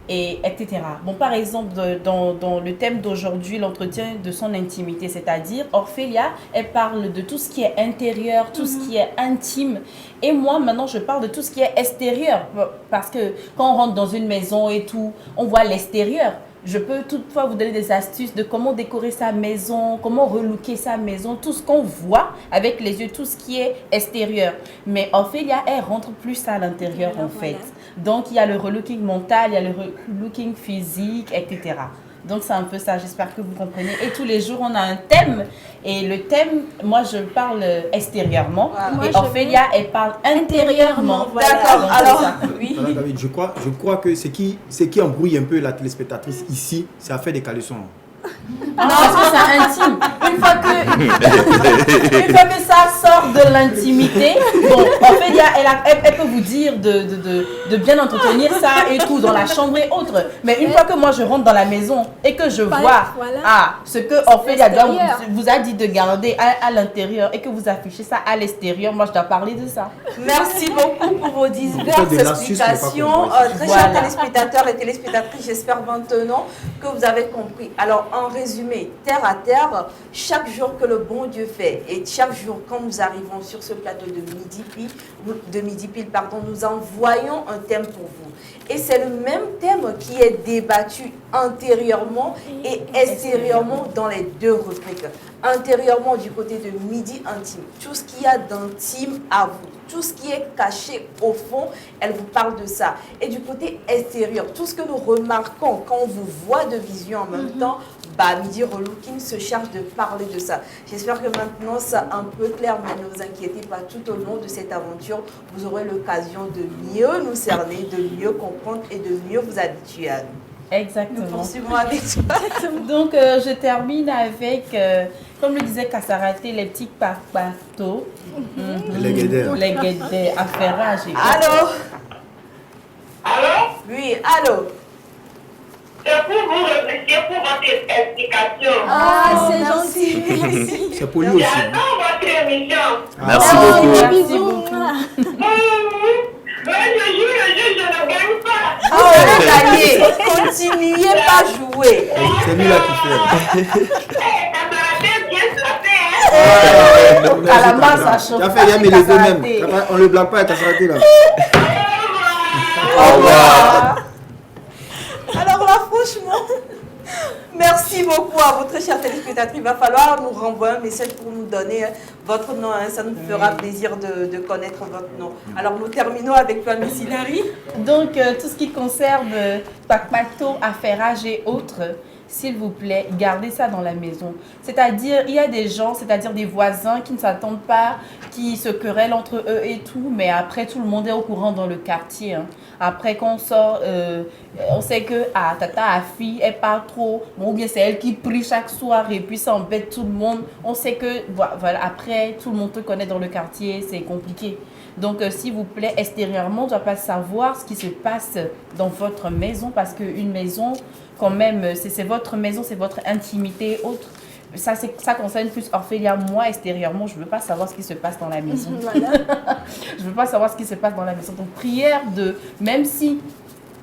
etc. Bon, par exemple, dans le thème d'aujourd'hui, l'entretien de son intimité, c'est-à-dire Ophélia, elle parle de tout ce qui est intérieur, tout ce qui est intime. Et moi, maintenant, je parle de tout ce qui est extérieur. Parce que quand on rentre dans une maison et tout, on voit l'extérieur. Je peux toutefois vous donner des astuces de comment décorer sa maison, comment relooker sa maison, tout ce qu'on voit avec les yeux, tout ce qui est extérieur. Mais Ophélia, elle rentre plus à l'intérieur en fait. Donc, il y a le relooking mental, il y a le relooking physique, etc. Donc c'est un peu ça, j'espère que vous comprenez. Et tous les jours, on a un thème. Et le thème, moi, je parle extérieurement. Voilà. Et Ophélia, elle parle intérieurement. Voilà. D'accord, Donc, alors, oui. Voilà, David, je crois que ce qui embrouille un peu la téléspectatrice ici, c'est l'affaire des caleçons. non, parce que c'est intime. Une fois que ça sort de l'intimité, bon, Ophélia, elle peut vous dire de bien entretenir ça et tout dans la chambre et autres. Mais une fois que moi je rentre dans la maison et que je vois ce que Ophélia vous a dit de garder à l'intérieur et que vous affichez ça à l'extérieur, moi je dois parler de ça. Merci beaucoup pour vos diverses explications. Très chers téléspectateurs et téléspectatrices, j'espère maintenant que vous avez compris. Alors, en résumé, terre à terre, chaque jour que le bon Dieu fait et chaque jour quand nous arrivons sur ce plateau de midi pile, nous envoyons un thème pour vous. Et c'est le même thème qui est débattu intérieurement et extérieurement dans les deux rubriques. Intérieurement du côté de Midi Intime, tout ce qu'il y a d'intime à vous, tout ce qui est caché au fond, elle vous parle de ça. Et du côté extérieur, tout ce que nous remarquons quand on vous voit de vision en même temps, Midi Relooking se charge de parler de ça. J'espère que maintenant c'est un peu clair, mais ne vous inquiétez pas, tout au long de cette aventure, vous aurez l'occasion de mieux nous cerner, de mieux comprendre et de mieux vous habituer à nous. Exactement. Nous poursuivons avec toi. Donc, je termine avec, comme le disait Kassaraté, les petits papatos. Les guédères. Les guédères, affairage. Allô? Oui, allô? C'est pour vous remercier pour votre explication. Ah, c'est gentil. Merci. C'est pour lui aussi. J'adore votre émission. Merci beaucoup. Merci beaucoup. Mais je joue le jeu, je ne gagne pas. On va gagner. Continuez pas à jouer. C'est lui là qui fait. Calamar, ça chauffe. Tu as fait Yam et les deux mêmes. On le blague pas à Kassaraté là. Au revoir. Alors là, franchement, merci beaucoup à votre chère téléspectatrice. Il va falloir nous renvoyer un message pour nous donner votre nom. Ça nous fera plaisir de connaître votre nom. Alors nous terminons avec toi, Miss Hilary. Donc, tout ce qui concerne papato, affairage et autres, s'il vous plaît, gardez ça dans la maison. C'est-à-dire, il y a des gens, c'est-à-dire des voisins qui ne s'attendent pas, qui se querellent entre eux et tout, mais après, tout le monde est au courant dans le quartier. Hein. Après, quand on sort, on sait que tata, a fille, elle parle trop, bon, ou bien c'est elle qui prie chaque soir et puis ça embête tout le monde. On sait que, voilà, après, tout le monde te connaît dans le quartier, c'est compliqué. Donc, s'il vous plaît, extérieurement, on ne doit pas savoir ce qui se passe dans votre maison parce qu'une maison, quand même, c'est votre maison, c'est votre intimité et autres. Ça concerne plus Ophélia. Moi, extérieurement, je ne veux pas savoir ce qui se passe dans la maison. Voilà. Je ne veux pas savoir ce qui se passe dans la maison. Donc, prière même si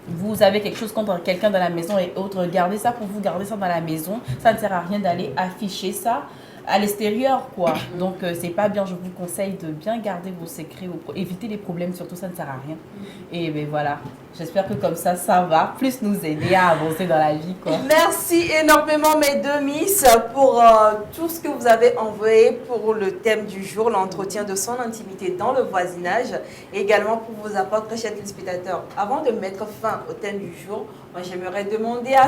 vous avez quelque chose contre quelqu'un dans la maison et autres, gardez ça pour vous, gardez ça dans la maison. Ça ne sert à rien d'aller afficher ça à l'extérieur, quoi. Donc, c'est pas bien. Je vous conseille de bien garder vos secrets, éviter les problèmes, surtout, ça ne sert à rien. Et ben voilà. J'espère que comme ça va plus nous aider à avancer dans la vie, quoi. Merci énormément, mes deux Miss, pour tout ce que vous avez envoyé pour le thème du jour, l'entretien de son intimité dans le voisinage, et également pour vos apports, très chers téléspectateurs. Avant de mettre fin au thème du jour, moi, j'aimerais demander à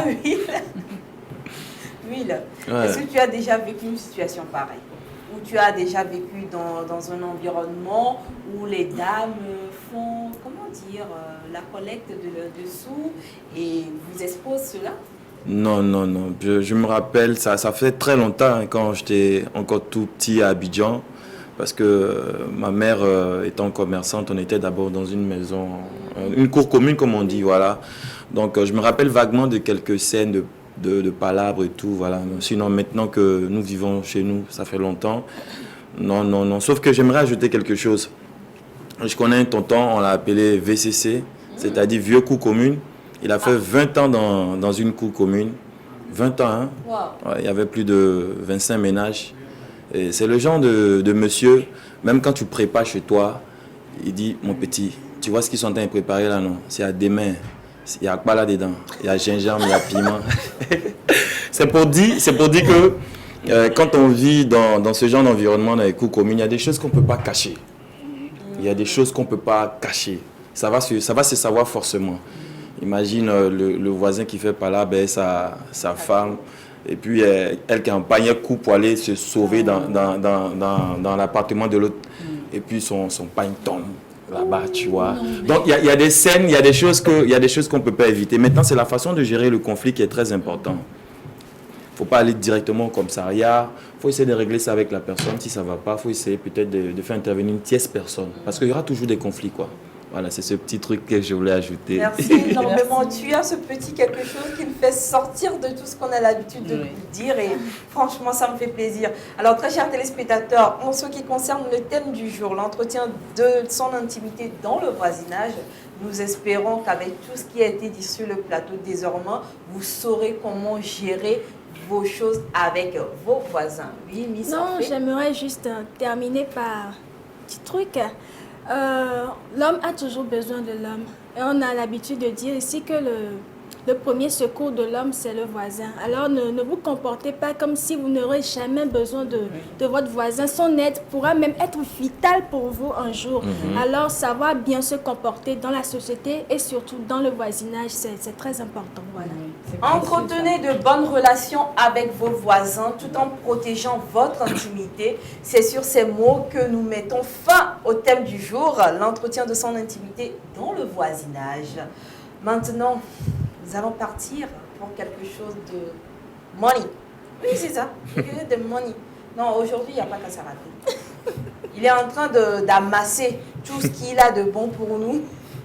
Will. Est-ce que tu as déjà vécu une situation pareille? Ou tu as déjà vécu dans un environnement où les dames font, comment dire, la collecte de leurs dessous et vous exposent cela? Non. Je me rappelle, ça fait très longtemps hein, quand j'étais encore tout petit à Abidjan. Parce que ma mère étant commerçante, on était d'abord dans une maison, une cour commune comme on dit, voilà. Donc je me rappelle vaguement de quelques scènes de palabres et tout, voilà. Sinon, maintenant que nous vivons chez nous, ça fait longtemps. Non. Sauf que j'aimerais ajouter quelque chose. Je connais un tonton, on l'a appelé VCC, c'est-à-dire Vieux Cour Commune. Il a fait 20 ans dans une cour commune. 20 ans, hein. Wow. Ouais, il y avait plus de 25 ménages. Et c'est le genre de monsieur, même quand tu prépares chez toi, il dit, mon petit, tu vois ce qu'ils sont en train de préparer là, non? C'est à des mains. Il y a quoi là-dedans? Il y a gingembre, il y a piment. C'est pour dire que quand on vit dans ce genre d'environnement, dans les cours communes, il y a des choses qu'on ne peut pas cacher. Il y a des choses qu'on ne peut pas cacher. Ça va se savoir forcément. Imagine le voisin qui fait par là, ben, sa femme, et puis elle qui a un panier coup pour aller se sauver dans l'appartement de l'autre. Et puis son panier tombe là-bas, tu vois. Donc il y a des scènes, il y a des choses qu'on ne peut pas éviter. Maintenant, c'est la façon de gérer le conflit qui est très important. Il ne faut pas aller directement au commissariat. Il faut essayer de régler ça avec la personne. Si ça ne va pas, il faut essayer peut-être de faire intervenir une tierce personne. Parce qu'il y aura toujours des conflits, quoi. Voilà, c'est ce petit truc que je voulais ajouter. Merci énormément. Tu as ce petit quelque chose qui me fait sortir de tout ce qu'on a l'habitude de dire et franchement, ça me fait plaisir. Alors, très chers téléspectateurs, en ce qui concerne le thème du jour, l'entretien de son intimité dans le voisinage, nous espérons qu'avec tout ce qui a été dit sur le plateau désormais, vous saurez comment gérer vos choses avec vos voisins. Oui, Miss. Non, j'aimerais juste terminer par un petit truc. L'homme a toujours besoin de l'homme. Et on a l'habitude de dire ici que le premier secours de l'homme, c'est le voisin. Alors ne vous comportez pas comme si vous n'aurez jamais besoin de votre voisin. Son aide pourra même être vitale pour vous un jour. Alors savoir bien se comporter dans la société et surtout dans le voisinage, c'est très important. Voilà. Entretenez de bonnes relations avec vos voisins tout en protégeant votre intimité. C'est sur ces mots que nous mettons fin au thème du jour, l'entretien de son intimité dans le voisinage. Maintenant, nous allons partir pour quelque chose de money. Oui, c'est ça, quelque chose de money. Non, aujourd'hui, il n'y a pas qu'à s'arrêter. Il est en train d'amasser tout ce qu'il a de bon pour nous.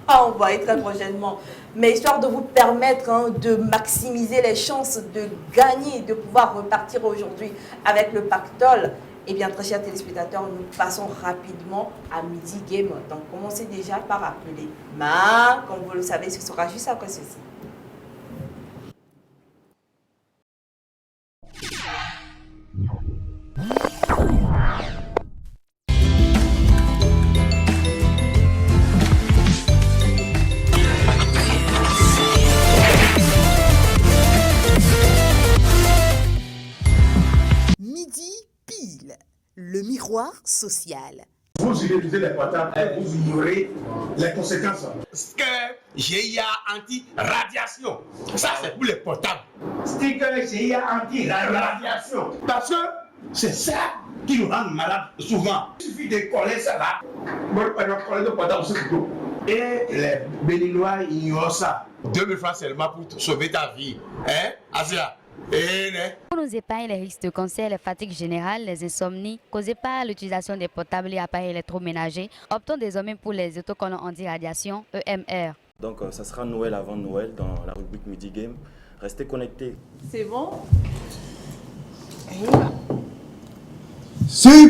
On va y très prochainement. Mais histoire de vous permettre de maximiser les chances de gagner, de pouvoir repartir aujourd'hui avec le pactole. Eh bien, très chers téléspectateurs, nous passons rapidement à Midi Game. Donc, commencez déjà par appeler Ma. Comme vous le savez, ce sera juste après ceci. Midi pile, le miroir social. Vous utilisez les portables et vous ignorez les conséquences. Sticker GIA anti-radiation. Ça, c'est pour les portables. Sticker GIA anti-radiation. Parce que c'est ça qui nous rend malades souvent. Il suffit de coller ça là. Moi, je coller le portable sur le dos. Et les Béninois ignorent ça. 2000 francs seulement pour sauver ta vie. Hein, Asia? Pour nous épargner les risques de cancer, les fatigues générales, les insomnies causées par l'utilisation des portables et appareils électroménagers, optons désormais pour les autocollants anti-radiation EMR. Donc ça sera Noël avant Noël dans la rubrique Midi Game. Restez connectés. C'est bon? Super!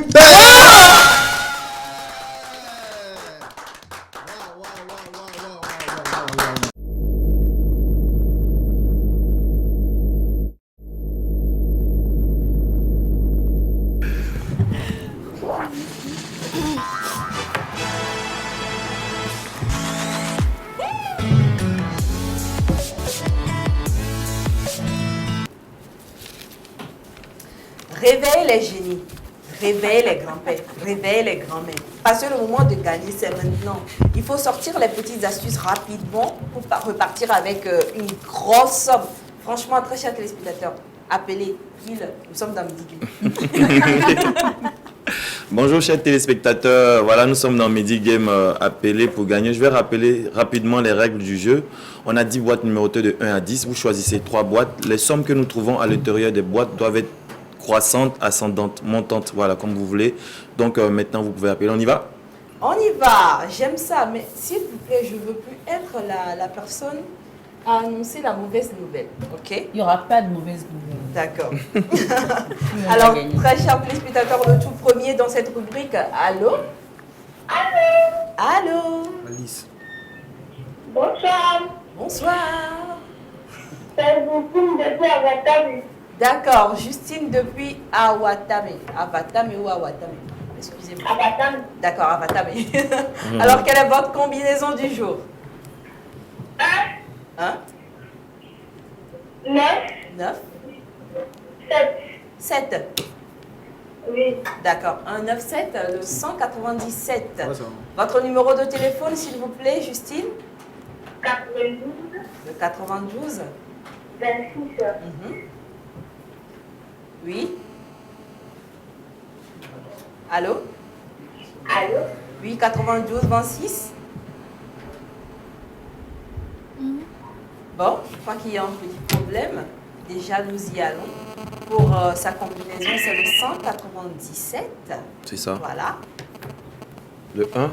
Réveille les génies, réveille les grands-pères, réveille les grands-mères. Parce que le moment de gagner, c'est maintenant. Il faut sortir les petites astuces rapidement pour repartir avec une grosse somme. Franchement, très chers téléspectateurs, appelez, pile, nous sommes dans Midi Game. Bonjour chers téléspectateurs, voilà nous sommes dans Midi Game appelé pour gagner. Je vais rappeler rapidement les règles du jeu. On a 10 boîtes numérotées de 1 à 10, vous choisissez 3 boîtes. Les sommes que nous trouvons à l'intérieur des boîtes doivent être croissantes, ascendantes, montantes, voilà comme vous voulez. Donc maintenant vous pouvez appeler, on y va? On y va, j'aime ça, mais s'il vous plaît, je ne veux plus être la personne à annoncer la mauvaise nouvelle, ok? Il n'y aura pas de mauvaise nouvelle. D'accord. Alors, très chers téléspectateurs, le tout premier dans cette rubrique, allô? Allô? Allô? Alice. Bonsoir. Bonsoir. C'est Justine depuis Avatami. D'accord, Justine depuis Awatame. Avatame ou Awatame? Excusez-moi. Avatami. D'accord, Avatame. Alors, quelle est votre combinaison du jour? 1. 9. 9. 7. 7. Oui. D'accord, 1, 9, 7, le 197. Ouais, ça va. Votre numéro de téléphone, s'il vous plaît, Justine? 92. Le 92. 26. Oui. Allô? Allô? Oui, 92, 26. Bon, je crois qu'il y a un petit problème. Déjà, nous y allons. Pour sa combinaison, c'est le 197. C'est ça. Voilà. Le 1.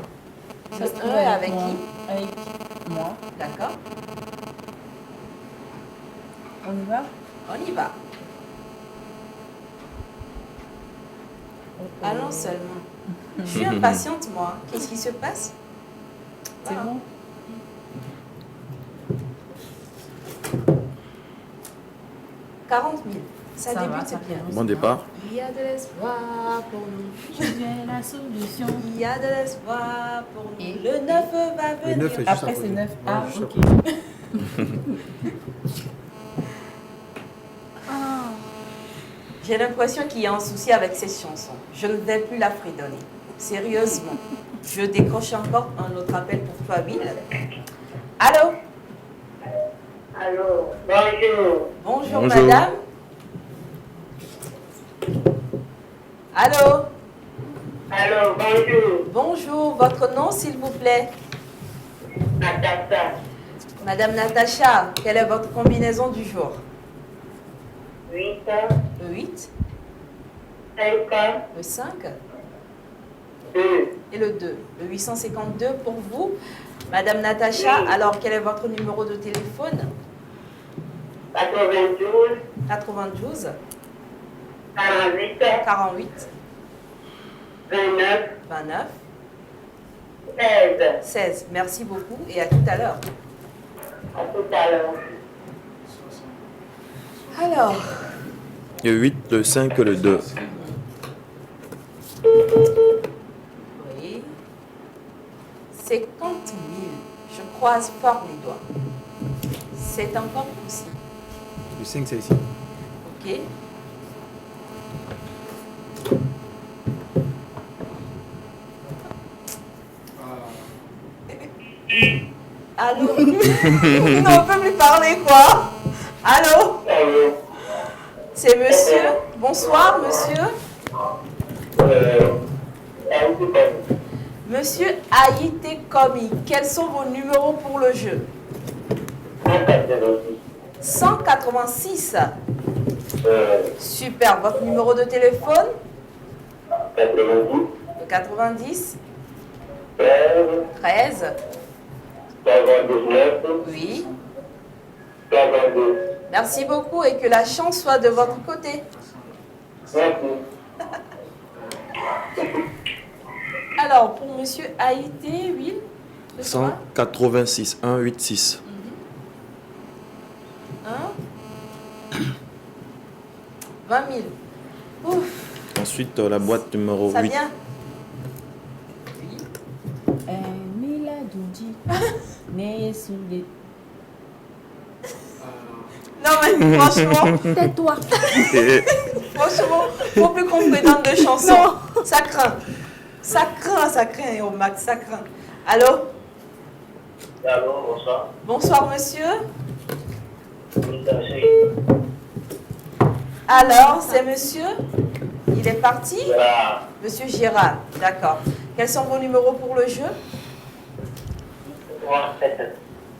Le 1 est avec qui? Avec moi. D'accord. On y va? On y va. Allons seulement. Je suis impatiente, moi. Qu'est-ce qui se passe? C'est bon? « 40 000. Ça va, débute, ça c'est bien. Bon départ. Il y a de l'espoir pour nous. Je viens la solution. Il y a de l'espoir pour nous. Le 9 va venir. Le 9 est juste Après, à c'est côté. 9. Ouais, Ah, juste à ok. côté. J'ai l'impression qu'il y a un souci avec cette chanson. Je ne vais plus la fredonner. Sérieusement. Je décroche encore un autre appel pour toi, Will. Allô? Allô? Bonjour. Bonjour, Bonjour. madame. Allô? Allô, bonjour. Bonjour, votre nom, s'il vous plaît? Natacha. Madame Natacha, quelle est votre combinaison du jour? 8, Le 8, 5, le 5 2, et le 2. Le 852 pour vous. Madame Natacha, Oui. alors quel est votre numéro de téléphone? 92, 92 48, 48 29, 29 16. 16. Merci beaucoup et à tout à l'heure. À tout à l'heure. Alors, Le 8, le 5 et le 2. oui. 50 000. Je croise fort les doigts. C'est encore possible. Le 5, c'est ici. Ok. Allô? Non, on peut plus parler quoi? Allô? Allô? C'est monsieur? Bonsoir, monsieur. Monsieur Haïté Komi, quels sont vos numéros pour le jeu? 186. Super. Votre numéro de téléphone? 90, Le 90 13, 13. 99, Oui. 42. Merci beaucoup et que la chance soit de votre côté. Merci. Alors, pour monsieur Haïté, oui. 186, 186. 20 000. Ouf, Ensuite, la boîte numéro ça 8. vient. Mila Doudi. Né sous les. Non mais franchement, Tais-toi. franchement, faut plus qu'on présente de chansons. Ça craint. Ça craint au max, ça craint. Allô? Allô, bonsoir. Bonsoir monsieur. Alors, c'est monsieur? Il est parti? Monsieur Gérard, d'accord. Quels sont vos numéros pour le jeu? 3, 7,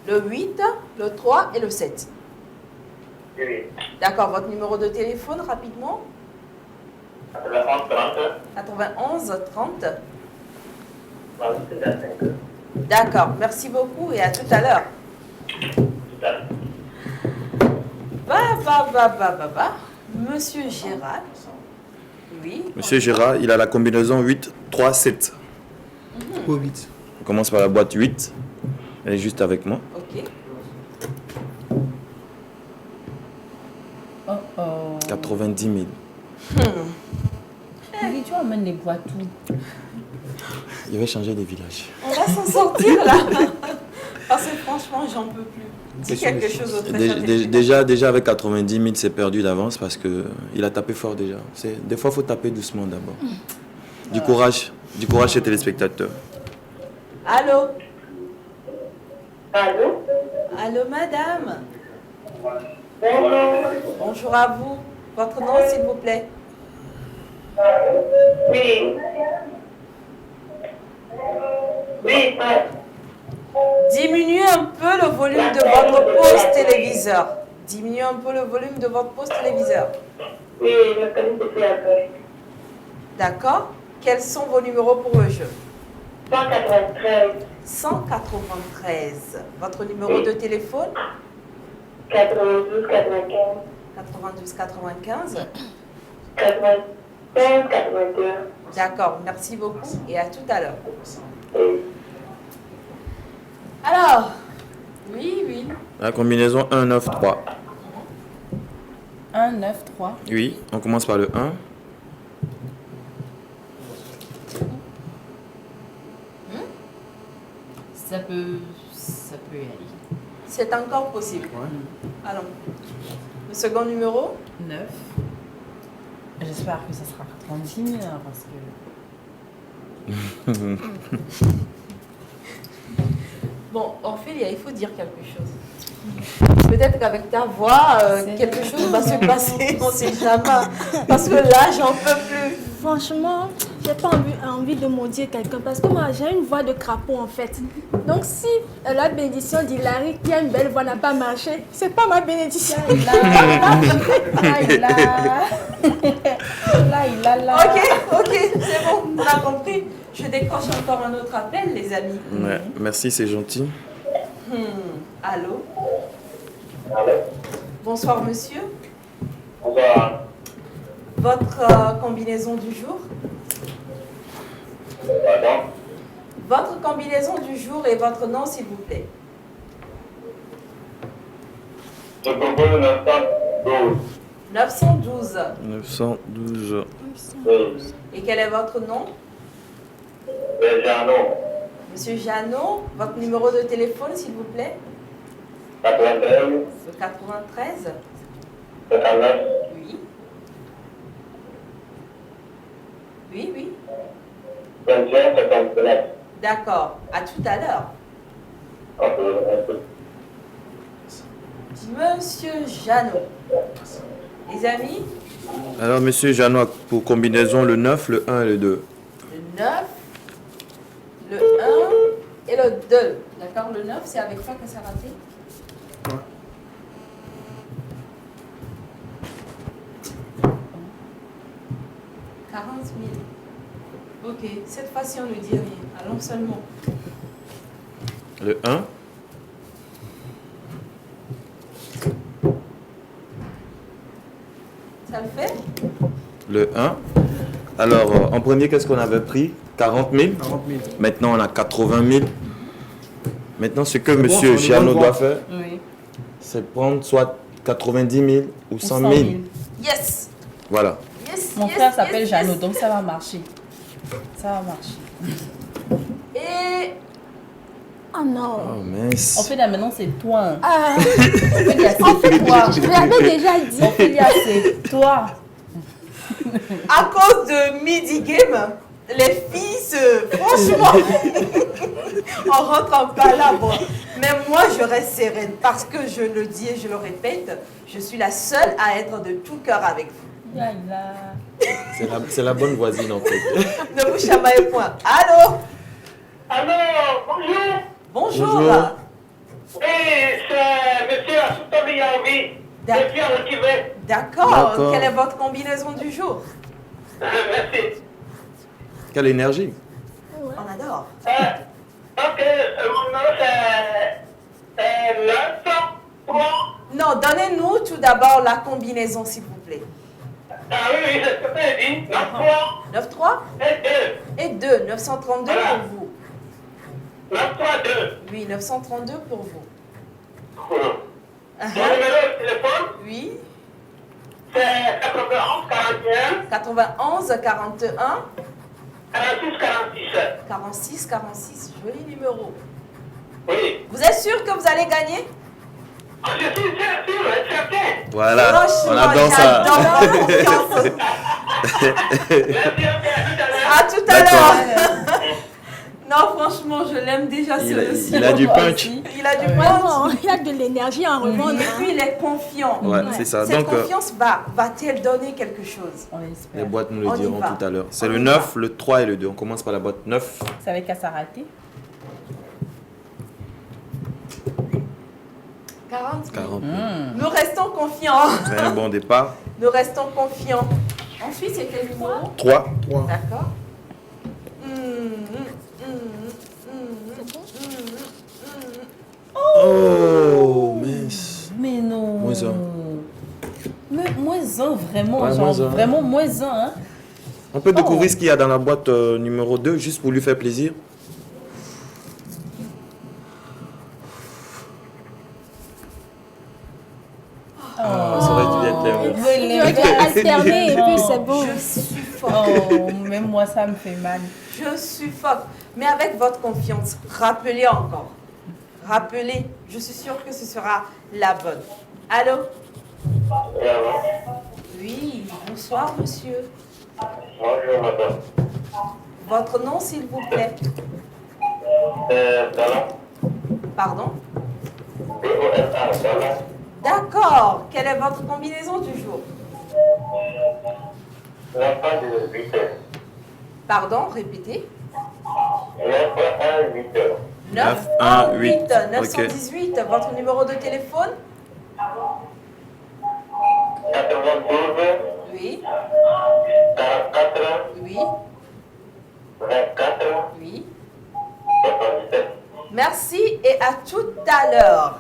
Le 8, le 3 et le 7. 8, D'accord, votre numéro de téléphone rapidement? 91, 30, 91 30. 25. D'accord, merci beaucoup et à tout à l'heure. Tout à l'heure. Bah. Monsieur Gérard. Oui. Monsieur Gérard, il a la combinaison 8, 3, 7. Au 8. On commence par la boîte 8. Elle est juste avec moi. Ok. Oh oh. 90 000. Lui, tu emmènes les boîtes où? Il va changer les villages. On va s'en sortir là. Parce que franchement, j'en peux plus. Dis quelque chose au très Déjà avec 90 000, c'est perdu d'avance parce qu'il a tapé fort déjà. Des fois, il faut taper doucement d'abord. Du courage chez téléspectateurs. Allô? Allô? Allô, madame. Bonjour. Bonjour à vous. Votre nom, s'il vous plaît. Oui. Oui, Diminuez un peu le volume de votre poste téléviseur. Diminuez un peu le volume de votre poste téléviseur. oui, le canal de théâtre. D'accord. Quels sont vos numéros pour le jeu? 193. 193. Votre numéro de téléphone? 92, 95. 92 95. 95, 82. D'accord. Merci beaucoup et à tout à l'heure. Alors, oui. La combinaison 1, 9, 3. 1, 9, 3. Oui, on commence par le 1. Ça peut y aller. C'est encore possible. Allons. Le second numéro? 9. J'espère que ça sera 90 000 parce que... Bon, Ophélia, il faut dire quelque chose. Peut-être qu'avec ta voix, quelque chose va se passer, on ne sait jamais. Parce que là, j'en peux plus. Franchement, j'ai pas envie de maudire quelqu'un parce que moi j'ai une voix de crapaud en fait. Donc si la bénédiction d'Hilary qui a une belle voix n'a pas marché, c'est pas ma bénédiction. Ok, c'est bon, on a compris. Je décroche encore un autre appel, les amis. Ouais, merci, c'est gentil. Allô? Allô? Bonsoir, monsieur. Bonsoir. Votre combinaison du jour? Pardon? Votre combinaison du jour et votre nom, s'il vous plaît. Je propose 912. 912. 912. Oui. Et quel est votre nom? Jeannot. Monsieur Jeannot, votre numéro de téléphone, s'il vous plaît? 93. Le 93. 59. Oui. Oui. 21, 59. D'accord. À tout à l'heure. Ok. Monsieur Jeannot. Les amis, Alors, monsieur Jeannot, pour combinaison, le 9, le 1 et le 2. le 9, le 1 et le 2. D'accord? Le 9, c'est avec quoi que ça raté? Ouais. « 40 000. Ok, cette fois-ci, on ne dit rien. Allons seulement. Le 1. Ça le fait? Le 1. Alors, en premier, qu'est-ce qu'on avait pris? 40 000. 40 000. Maintenant, on a 80 000. Maintenant, ce que C'est bon, monsieur on est Jeannot bon doit voie. faire, Oui. c'est prendre soit 90 000 ou 100 000. Yes! Voilà. Yes! Mon yes, frère s'appelle yes, Jeannot, yes. donc ça va marcher. Ça va marcher. Et... Oh non. Oh, mince. Ophélia, maintenant c'est toi. Ah, Ophélia, c'est toi. je l'avais déjà dit. Ophélia, c'est toi. à cause de Midi Game, les filles franchement, on rentre en palabre. Mais moi, je reste sereine parce que je le dis et je le répète, je suis la seule à être de tout cœur avec vous. C'est la bonne voisine, en fait. Ne vous chamaillez point. Allô? Allô, bonjour. Bonjour. Bonjour. Oui, c'est monsieur Assoutoli Yaoui. Je suis à Motivé. D'accord. D'accord. Quelle est votre combinaison du jour? Merci. Quelle énergie. On adore. Ok, mon nom c'est 903. Non, donnez-nous tout d'abord la combinaison, s'il vous plaît. Ah oui, c'est ce que j'ai dit. 93 93 et 2. et 2. 932 Voilà. pour vous. 932. Oui, 932 pour vous. Mon numéro de téléphone, Oui. c'est 91 41 91 41 46 46. 46 46. Joli numéro. Oui. Vous êtes sûr que vous allez gagner? Je suis sûr, certain. Voilà, on Franchement, adore ça. j'adore votre confiance. Merci, ok, à tout à l'heure. À tout à l'heure. Non, franchement, je l'aime déjà ce monsieur. Il a du punch. Il a du Vraiment, punch. il y a de l'énergie en revendre. Et puis, il est confiant. Ouais, c'est ça. Cette Donc, confiance va-t-elle donner quelque chose? On espère. les boîtes nous le On y diront va. tout à l'heure. C'est On le y 9, le 3 et le 2. On commence par la boîte 9. Ça avec qu'à s'arrêter. 40. 40. Nous restons confiants. C'est un bon départ. Nous restons confiants. Ensuite, c'est quel numéro? 3. D'accord. Oh, mince. Mais non. Moins un. Moins un, vraiment. Ouais, genre, moins un. vraiment moins un. Hein. On peut découvrir ce qu'il y a dans la boîte numéro 2, juste pour lui faire plaisir. Ça aurait dû être les Tu as alterné et puis c'est bon. Je suffoque. Oh, même moi, ça me fait mal. Je suffoque. Mais avec votre confiance, rappelez encore. Rappelez, je suis sûre que ce sera la bonne. Allô? Oui, bonsoir monsieur. Bonjour, madame. Votre nom s'il vous plaît? Dalla. Pardon? D-O-L-A, Dalla. D'accord. Quelle est votre combinaison du jour? L'enfant de 8 heures. Pardon, répétez. 9 à 8 heures. 918. 918. Votre numéro de téléphone? 92, Oui. 44, Oui. 24, Oui. 77. Merci et à tout à l'heure.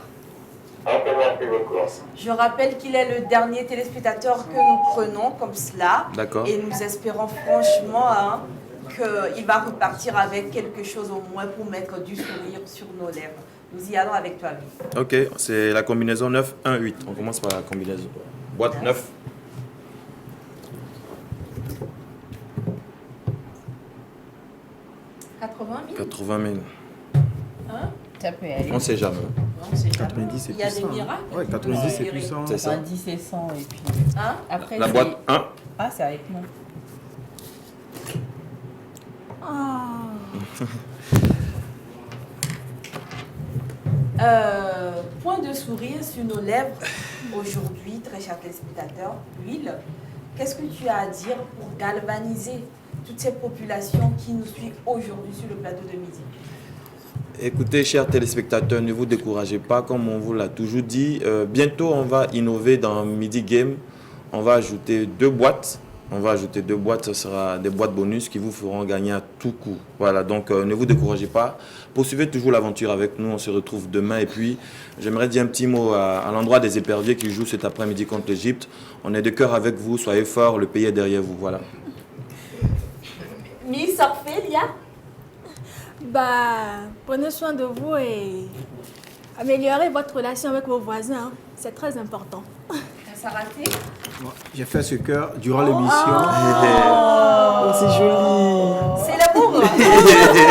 Ok, merci beaucoup. Je rappelle qu'il est le dernier téléspectateur que nous prenons comme cela. D'accord. Et nous espérons franchement qu'il va repartir avec quelque chose au moins pour mettre du sourire sur nos lèvres. Nous y allons avec toi, lui. Ok, c'est la combinaison 9, 1, 8. On commence par la combinaison. Boîte 9. « 80 000 80 000. Hein? Ça peut aller. On ne sait jamais. Non, c'est jamais. 90 c'est Il y a des puissant. miracles. Ouais, 90 c'est puissant. C'est ça. 90 et 100 et puis... Hein? Après, La c'est- boîte 1. Ah, c'est avec moi. Point de sourire sur nos lèvres aujourd'hui, très chers téléspectateurs. Will, qu'est-ce que tu as à dire pour galvaniser toutes ces populations qui nous suivent aujourd'hui sur le plateau de midi? Écoutez, chers téléspectateurs, ne vous découragez pas, comme on vous l'a toujours dit. Bientôt, on va innover dans Midi Game. On va ajouter 2 boîtes. Ce sera des boîtes bonus qui vous feront gagner à tout coup. Voilà, donc ne vous découragez pas. Poursuivez toujours l'aventure avec nous. On se retrouve demain. Et puis, j'aimerais dire un petit mot à l'endroit des éperviers qui jouent cet après-midi contre l'Égypte. On est de cœur avec vous. Soyez forts. Le pays est derrière vous. Voilà. Miss Orphélia? Bah, prenez soin de vous et améliorez votre relation avec vos voisins. Hein. C'est très important. Ça a raté? J'ai fait ce cœur durant l'émission. Oh, c'est joli. C'est l'amour.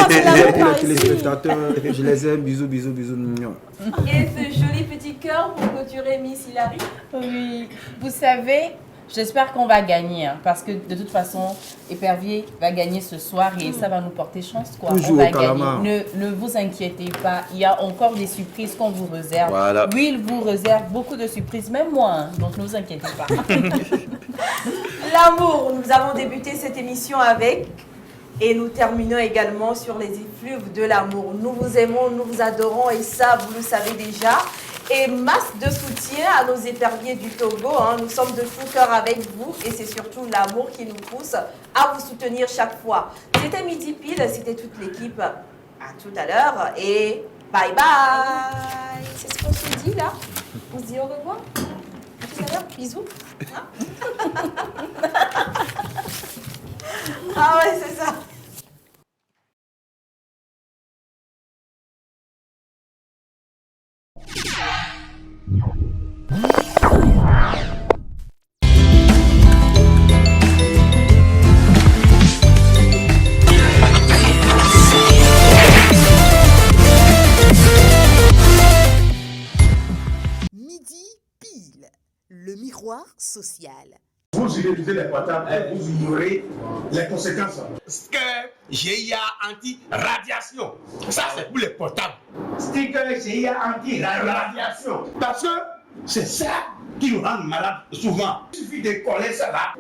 C'est la Et même les par ici. téléspectateurs, je les aime. Bisous, bisous, bisous. Mignon. Et ce joli petit cœur pour clôturer Miss Hilary. Oui, vous savez, j'espère qu'on va gagner, hein, parce que de toute façon, Épervier va gagner ce soir et ça va nous porter chance, quoi. Toujours On va au calamar. gagner. Ne vous inquiétez pas, il y a encore des surprises qu'on vous réserve. Voilà. Oui, il vous réserve beaucoup de surprises, même moi, hein, donc ne vous inquiétez pas. L'amour, nous avons débuté cette émission avec et nous terminons également sur les effluves de l'amour. Nous vous aimons, nous vous adorons et ça, vous le savez déjà. Et masse de soutien à nos éperviers du Togo. Hein. Nous sommes de tout cœur avec vous et c'est surtout l'amour qui nous pousse à vous soutenir chaque fois. C'était Midi Pile, c'était toute l'équipe. À tout à l'heure et bye bye. C'est ce qu'on se dit là. On se dit au revoir. À tout à l'heure. Bisous. Hein? Ah ouais, c'est ça. Midi Pile, le miroir social. Vous vous utilisez les portables, vous ignorez les conséquences. Sticker GIA anti-radiation. Ça, c'est pour les portables. Sticker GIA anti-radiation. Parce que c'est ça qui nous rend malades souvent. Il suffit de coller ça là.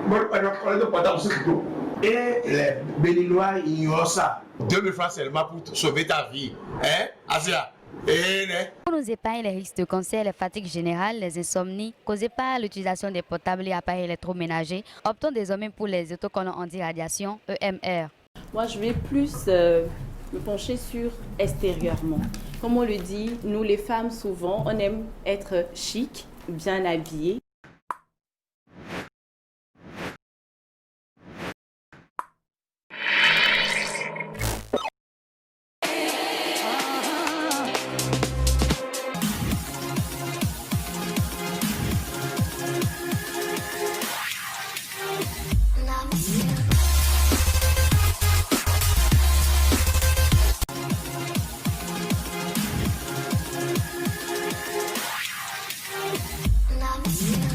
Bon, on coller le portable sur le dos. Et les Béninois ignorent ça. 2000 francs seulement pour sauver ta vie. Hein, Asia? Pour nous épargner les risques de cancer, les fatigues générales, les insomnies causées par l'utilisation des portables et appareils électroménagers, optons désormais pour les autocollants anti-radiation EMR. Moi, je vais plus me pencher sur extérieurement. Comme on le dit, nous les femmes, souvent, on aime être chic, bien habillées. Love you.